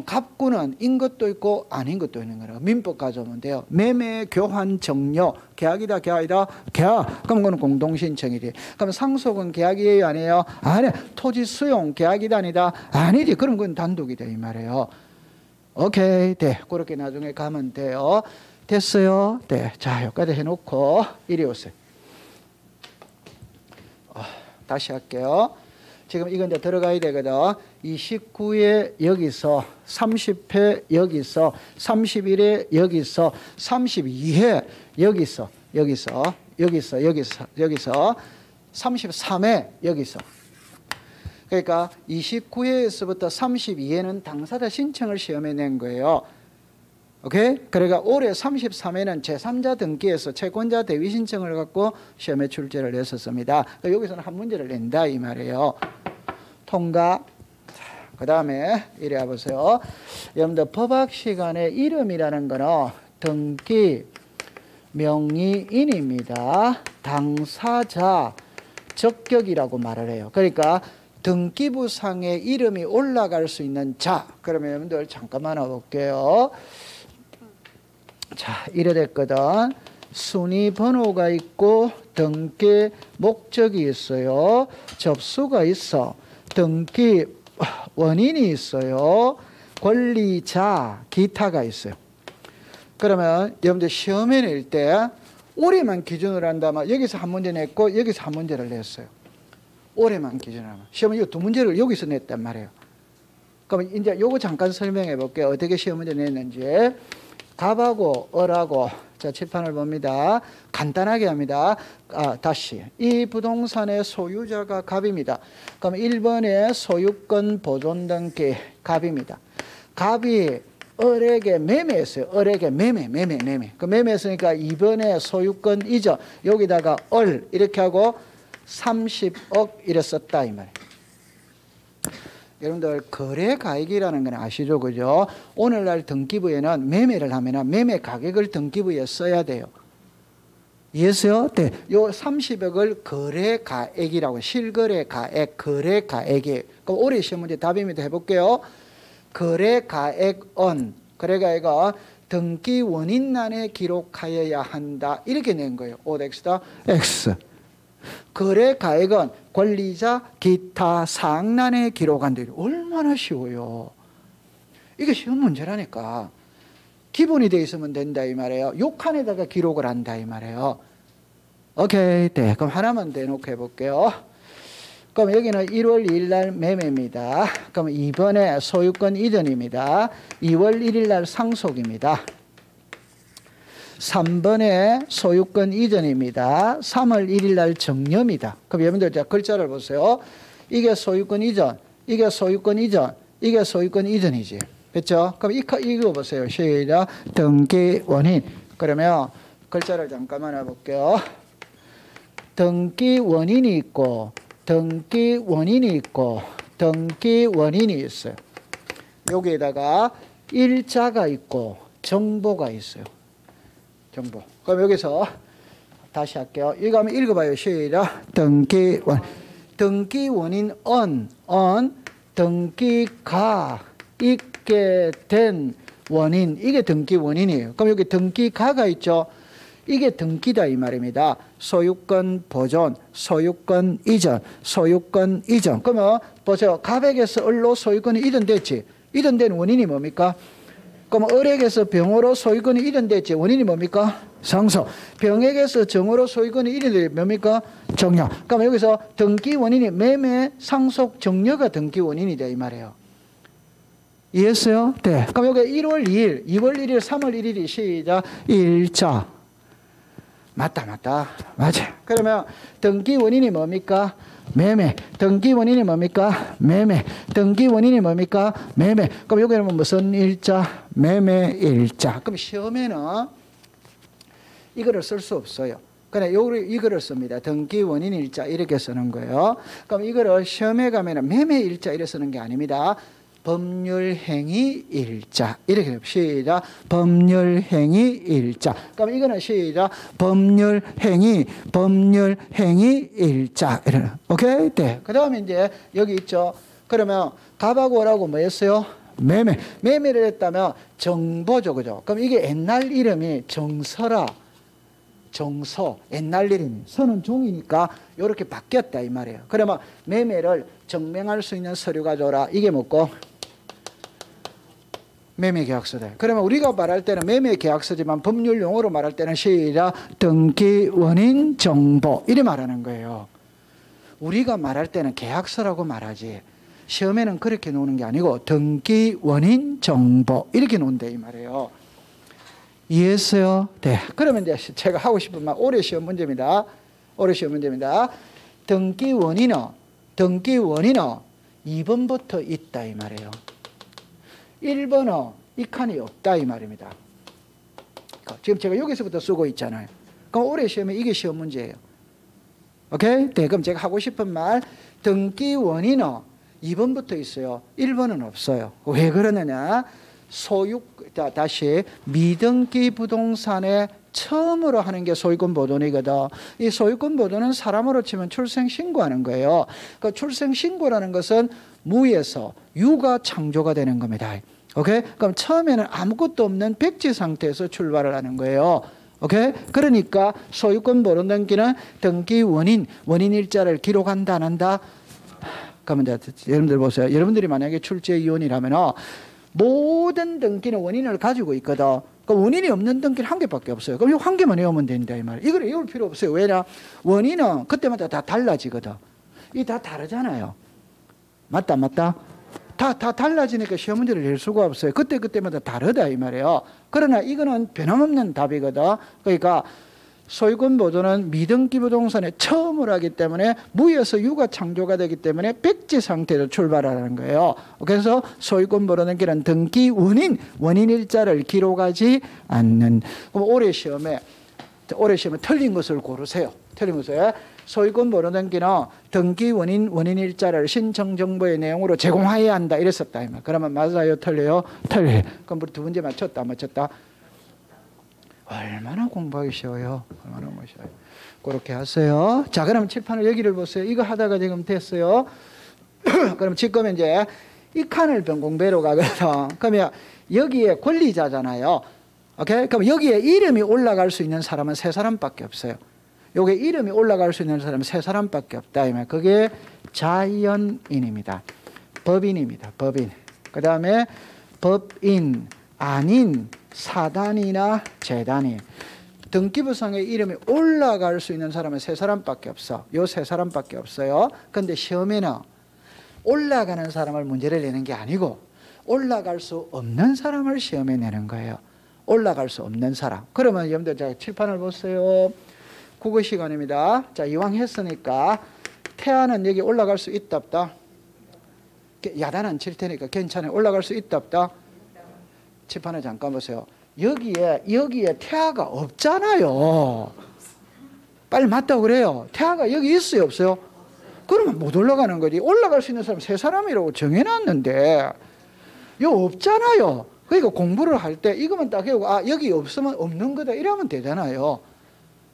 갑구는 인 것도 있고 아닌 것도 있는 거예요. 민법 가져오면 돼요. 매매, 교환, 정려, 계약이다, 계약이다, 계약. 그럼 그건 공동신청이지. 그럼 상속은 계약이에요, 아니에요? 아니에요. 토지 수용, 계약이다, 아니다? 아니지. 그럼 그건 단독이다, 이 말이에요. 오케이. 네. 그렇게 나중에 가면 돼요. 됐어요? 네. 자, 여기까지 해놓고 이리 오세요. 다시 할게요. 지금 이건 이제 들어가야 되거든. 29회 여기서, 30회 여기서, 31회 여기서, 32회 여기서, 33회 여기서. 그러니까 29회에서부터 32회는 당사자 신청을 시험에 낸 거예요. 오케이? 그러니까 올해 33회는 제3자 등기에서 채권자 대위 신청을 갖고 시험에 출제를 했었습니다. 그러니까 여기서는 한 문제를 낸다 이 말이에요. 통과. 그 다음에 이래 보세요. 여러분들 법학 시간에 이름이라는 거는 등기, 명의인입니다. 당사자, 적격이라고 말을 해요. 그러니까 등기부상에 이름이 올라갈 수 있는 자. 그러면 여러분들 잠깐만 볼게요. 자, 이래 됐거든. 순위 번호가 있고 등기 목적이 있어요. 접수가 있어. 등기 원인이 있어요. 권리자, 기타가 있어요. 그러면 여러분들 시험에 낼 때 올해만 기준으로 한다면 여기서 한 문제 냈고 여기서 한 문제를 냈어요. 올해만 기준으로 하면. 시험은 이 두 문제를 여기서 냈단 말이에요. 그럼 이제 요거 잠깐 설명해 볼게요. 어떻게 시험 문제 냈는지. 갑하고 을하고 자 칠판을 봅니다. 간단하게 합니다. 다시 이 부동산의 소유자가 갑입니다. 그럼 1번에 소유권 보존 등기 갑입니다. 갑이 을에게 매매했어요. 을에게 매매. 그 매매했으니까 2번에 소유권 이전 여기다가 을 이렇게 하고 30억 이래 썼다 이 말이에요. 여러분들 거래가액이라는 건 아시죠? 그죠? 오늘날 등기부에는 매매를 하면 매매 가격을 등기부에 써야 돼요. 이해했어요? 네. 요 30억을 거래가액이라고 실거래가액, 거래가액이에요. 그럼 올해 시험 문제 답입니다. 해볼게요. 거래가액은 거래가액은 등기 원인란에 기록하여야 한다. 이렇게 낸 거예요. OX다 X. 거래가액은 권리자 기타 사항란에 기록한다. 얼마나 쉬워요. 이게 시험 문제라니까. 기본이 돼 있으면 된다 이 말이에요. 요 칸에다가 기록을 한다 이 말이에요. 오케이. 네. 그럼 하나만 더 놓고 해볼게요. 그럼 여기는 1월 2일 날 매매입니다. 그럼 2번에 소유권 이전입니다. 2월 1일 날 상속입니다. 3번에 소유권 이전입니다. 3월 1일 날 정려입니다. 그럼 여러분들 자 글자를 보세요. 이게 소유권 이전, 이게 소유권 이전, 이게 소유권 이전이지. 그렇죠? 그럼 이거 보세요. 시작. 등기 원인. 그러면 글자를 잠깐만 해볼게요. 등기 원인이 있고 등기 원인이 있고 등기 원인이 있어요. 여기에다가 일자가 있고 정보가 있어요. 정보. 그럼 여기서 다시 할게요. 이거 한번 읽어봐요. 시작. 등기 원인. 등기 원인 등기가 있게 된 원인. 이게 등기 원인이에요. 그럼 여기 등기가가 있죠. 이게 등기다 이 말입니다. 소유권 보존, 소유권 이전, 소유권 이전. 그러면 보세요. 갑에게서 을로 소유권이 이전됐지. 이전된 원인이 뭡니까? 그럼 을에게서 병으로 소유권이 이전됐지. 원인이 뭡니까? 상속. 병액에서 정으로 소유권이 1이 뭡니까? 정려. 그럼 여기서 등기 원인이 매매, 상속, 정려가 등기 원인이다 이 말이에요. 이해했어요? 네. 그럼 여기 1월 2일, 2월 1일, 3월 1일이 시작. 일자. 맞다. 맞아. 그러면 등기 원인이 뭡니까? 매매. 등기 원인이 뭡니까? 매매. 등기 원인이 뭡니까? 매매. 그럼 여기는 무슨 일자? 매매 일자. 그럼 시험에는 이거를 쓸 수 없어요. 그냥 이거를 씁니다. 등기 원인 일자 이렇게 쓰는 거예요. 그럼 이거를 시험에 가면은 매매 일자 이렇게 쓰는 게 아닙니다. 법률 행위 일자 이렇게 시작. 법률 행위 일자. 그럼 이거는 시작. 법률 행위 일자 이런. 오케이? 네. 그다음에 이제 여기 있죠. 그러면 갑하고 오라고 뭐였어요? 매매를 했다면 정보죠, 그죠? 그럼 이게 옛날 이름이 정서라. 정서, 옛날 이름이. 서는 종이니까 이렇게 바뀌었다 이 말이에요. 그러면 매매를 증명할 수 있는 서류 가져오라. 이게 뭐고? 매매계약서다. 그러면 우리가 말할 때는 매매계약서지만 법률 용어로 말할 때는 시작. 등기 원인 정보 이래 말하는 거예요. 우리가 말할 때는 계약서라고 말하지. 시험에는 그렇게 놓는 게 아니고 등기 원인 정보 이렇게 놓는다 이 말이에요. 이해했어요? 네. 그러면 이제 제가 하고 싶은 말 올해 시험 문제입니다. 올해 시험 문제입니다. 등기 원인은 2번부터 있다 이 말이에요. 1번은 이 칸이 없다 이 말입니다. 지금 제가 여기서부터 쓰고 있잖아요. 그럼 올해 시험에 이게 시험 문제예요. 오케이? 네. 그럼 제가 하고 싶은 말 등기 원인은 2번부터 있어요. 1번은 없어요. 왜 그러느냐? 다시 미등기 부동산에 처음으로 하는 게 소유권 보존이거든. 이 소유권 보존은 사람으로 치면 출생신고하는 거예요. 그 출생신고라는 것은 무에서 유가 창조가 되는 겁니다. 오케이? 그럼 처음에는 아무것도 없는 백지 상태에서 출발을 하는 거예요. 오케이? 그러니까 소유권 보존 등기는 등기 원인 일자를 기록한다 안 한다? 그러면 여러분들 보세요. 여러분들이 만약에 출제 이혼이라면 모든 등기는 원인을 가지고 있거든. 그럼 원인이 없는 등기는 한 개밖에 없어요. 그럼 이거 한 개만 외우면 된다 이 말이에요. 이걸 외울 필요 없어요. 왜냐? 원인은 그때마다 다 달라지거든. 이 다 다르잖아요. 맞다? 다 달라지니까 시험 문제를 낼 수가 없어요. 그때마다 다르다 이 말이에요. 그러나 이거는 변함없는 답이거든. 그러니까 소유권 보존은 미등기 부동산에 처음으로 하기 때문에 무에서 유가 창조가 되기 때문에 백지 상태로 출발하는 거예요. 그래서 소유권 보존은 등기 원인 일자를 기록하지 않는. 그럼 올해 시험에 틀린 것을 고르세요. 틀린 것을. 소유권 보존 등기는 등기 원인 일자를 신청 정보의 내용으로 제공해야 한다 이랬었다. 그러면 맞아요, 틀려요? 틀려요. 그럼 우리 두 문제 맞췄다, 안 맞췄다? 얼마나 공부하기 쉬워요. 얼마나 쉬워요. 그렇게 하세요. 자, 그럼 칠판을 여기를 보세요. 이거 하다가 지금 됐어요. 그럼 지금 이제 이 칸을 변공배로 가거든. 그러면 여기에 권리자잖아요. 오케이? 그럼 여기에 이름이 올라갈 수 있는 사람은 세 사람밖에 없어요. 여기에 이름이 올라갈 수 있는 사람은 세 사람밖에 없다. 그게 자연인입니다. 법인입니다. 법인. 그 다음에 법인, 아닌, 사단이나 재단이. 등기부상에 이름이 올라갈 수 있는 사람은 세 사람밖에 없어. 요 세 사람밖에 없어요. 근데 시험에는 올라가는 사람을 문제를 내는 게 아니고 올라갈 수 없는 사람을 시험에 내는 거예요. 올라갈 수 없는 사람. 그러면 여러분들 자, 칠판을 보세요. 국어 시간입니다. 자, 이왕 했으니까 태아는 여기 올라갈 수 있다 없다? 야단 안 칠 테니까 괜찮아요. 올라갈 수 있다 없다? 칠판을 잠깐 보세요. 여기에 태아가 없잖아요. 빨리 맞다고 그래요. 태아가 여기 있어요, 없어요? 그러면 못 올라가는 거지. 올라갈 수 있는 사람 세 사람이라고 정해놨는데 여기 없잖아요. 그러니까 공부를 할 때 이것만 딱 해오고 여기 없으면 없는 거다 이러면 되잖아요.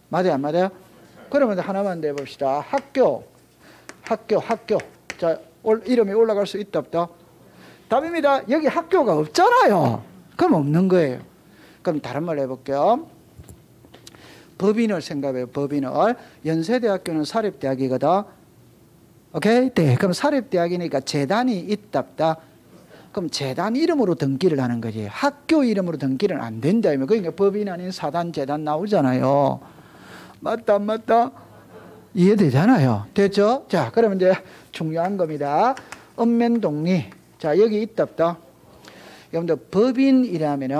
맞아요, 안 맞아요? 그러면 하나만 더 해봅시다. 학교. 자, 이름이 올라갈 수 있다 없다? 답입니다. 여기 학교가 없잖아요. 그럼 없는 거예요. 그럼 다른 말로 해볼게요. 법인을 생각해요. 법인을. 연세대학교는 사립대학이거든. 오케이? 네. 그럼 사립대학이니까 재단이 있다 없다? 그럼 재단 이름으로 등기를 하는 거지. 학교 이름으로 등기는 안 된다. 그러니까 법인 아닌 사단, 재단 나오잖아요. 맞다, 안 맞다? 이해되잖아요. 됐죠? 자, 그러면 이제 중요한 겁니다. 읍면동리. 자, 여기 있다, 없다? 여러분들, 법인이라면은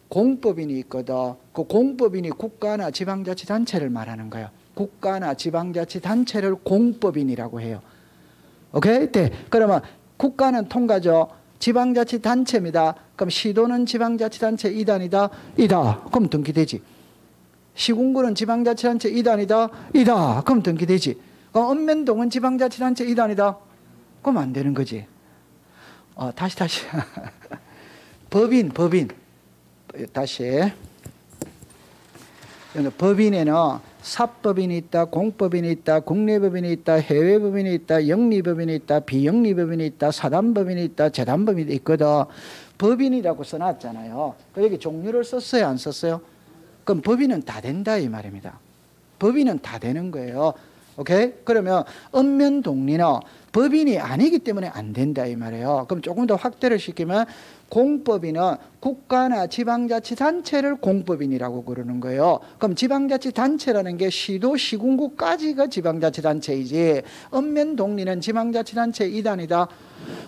공법인이 있거든. 그 공법인이 국가나 지방자치단체를 말하는 거예요. 국가나 지방자치단체를 공법인이라고 해요. 오케이? 네. 그러면 국가는 통과죠. 지방자치단체입니다. 그럼 시도는 지방자치단체 2단이다? 이다. 그럼 등기되지. 시군구는 지방자치단체 2단이다? 이다. 그럼 등기되지. 그럼 읍면동은 지방자치단체 2단이다? 그럼 안 되는 거지. 다시. 법인. 다시. 법인에는 사법인이 있다, 공법인이 있다, 국내법인이 있다, 해외법인이 있다, 영리법인이 있다, 비영리법인이 있다, 사단법인이 있다, 재단법인이 있거든. 법인이라고 써놨잖아요. 여기 종류를 썼어요, 안 썼어요? 그럼 법인은 다 된다 이 말입니다. 법인은 다 되는 거예요. 오케이? 그러면 읍면동리는 법인이 아니기 때문에 안 된다 이 말이에요. 그럼 조금 더 확대를 시키면 공법인은 국가나 지방자치단체를 공법인이라고 그러는 거예요. 그럼 지방자치단체라는 게 시도, 시군구까지가 지방자치단체이지 읍면동리는 지방자치단체 2단이다.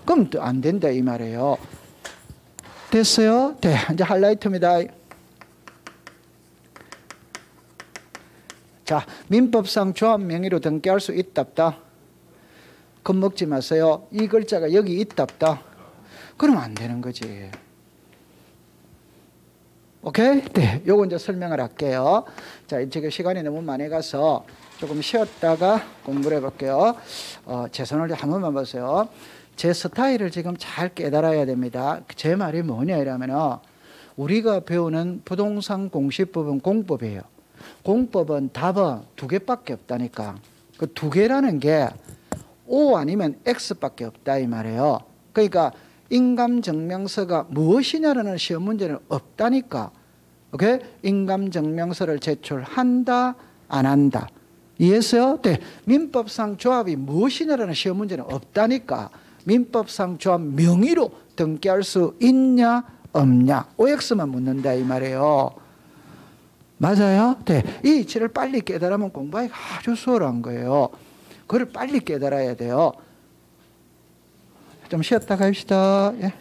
그럼 안 된다 이 말이에요. 됐어요? 네, 이제 하이라이트입니다. 자, 민법상 조합 명의로 등기할 수 있다 없다? 겁먹지 마세요. 이 글자가 여기 있다 없다? 그러면 안 되는 거지. 오케이? 네, 요거 이제 설명을 할게요. 자, 지금 시간이 너무 많이 가서 조금 쉬었다가 공부를 해볼게요. 제 손을 한 번만 보세요. 제 스타일을 지금 잘 깨달아야 됩니다. 제 말이 뭐냐 이러면은 우리가 배우는 부동산 공시법은 공법이에요. 공법은 답은 두 개밖에 없다니까. 그 두 개라는 게 O 아니면 X밖에 없다 이 말이에요. 그러니까 인감증명서가 무엇이냐라는 시험 문제는 없다니까. 오케이? 인감증명서를 제출한다, 안 한다. 이해했어요? 네. 민법상 조합이 무엇이냐라는 시험 문제는 없다니까. 민법상 조합 명의로 등기할 수 있냐, 없냐. OX만 묻는다 이 말이에요. 맞아요? 네. 이 이치를 빨리 깨달으면 공부하기가 아주 수월한 거예요. 그걸 빨리 깨달아야 돼요. 좀 쉬었다 갑시다. 예.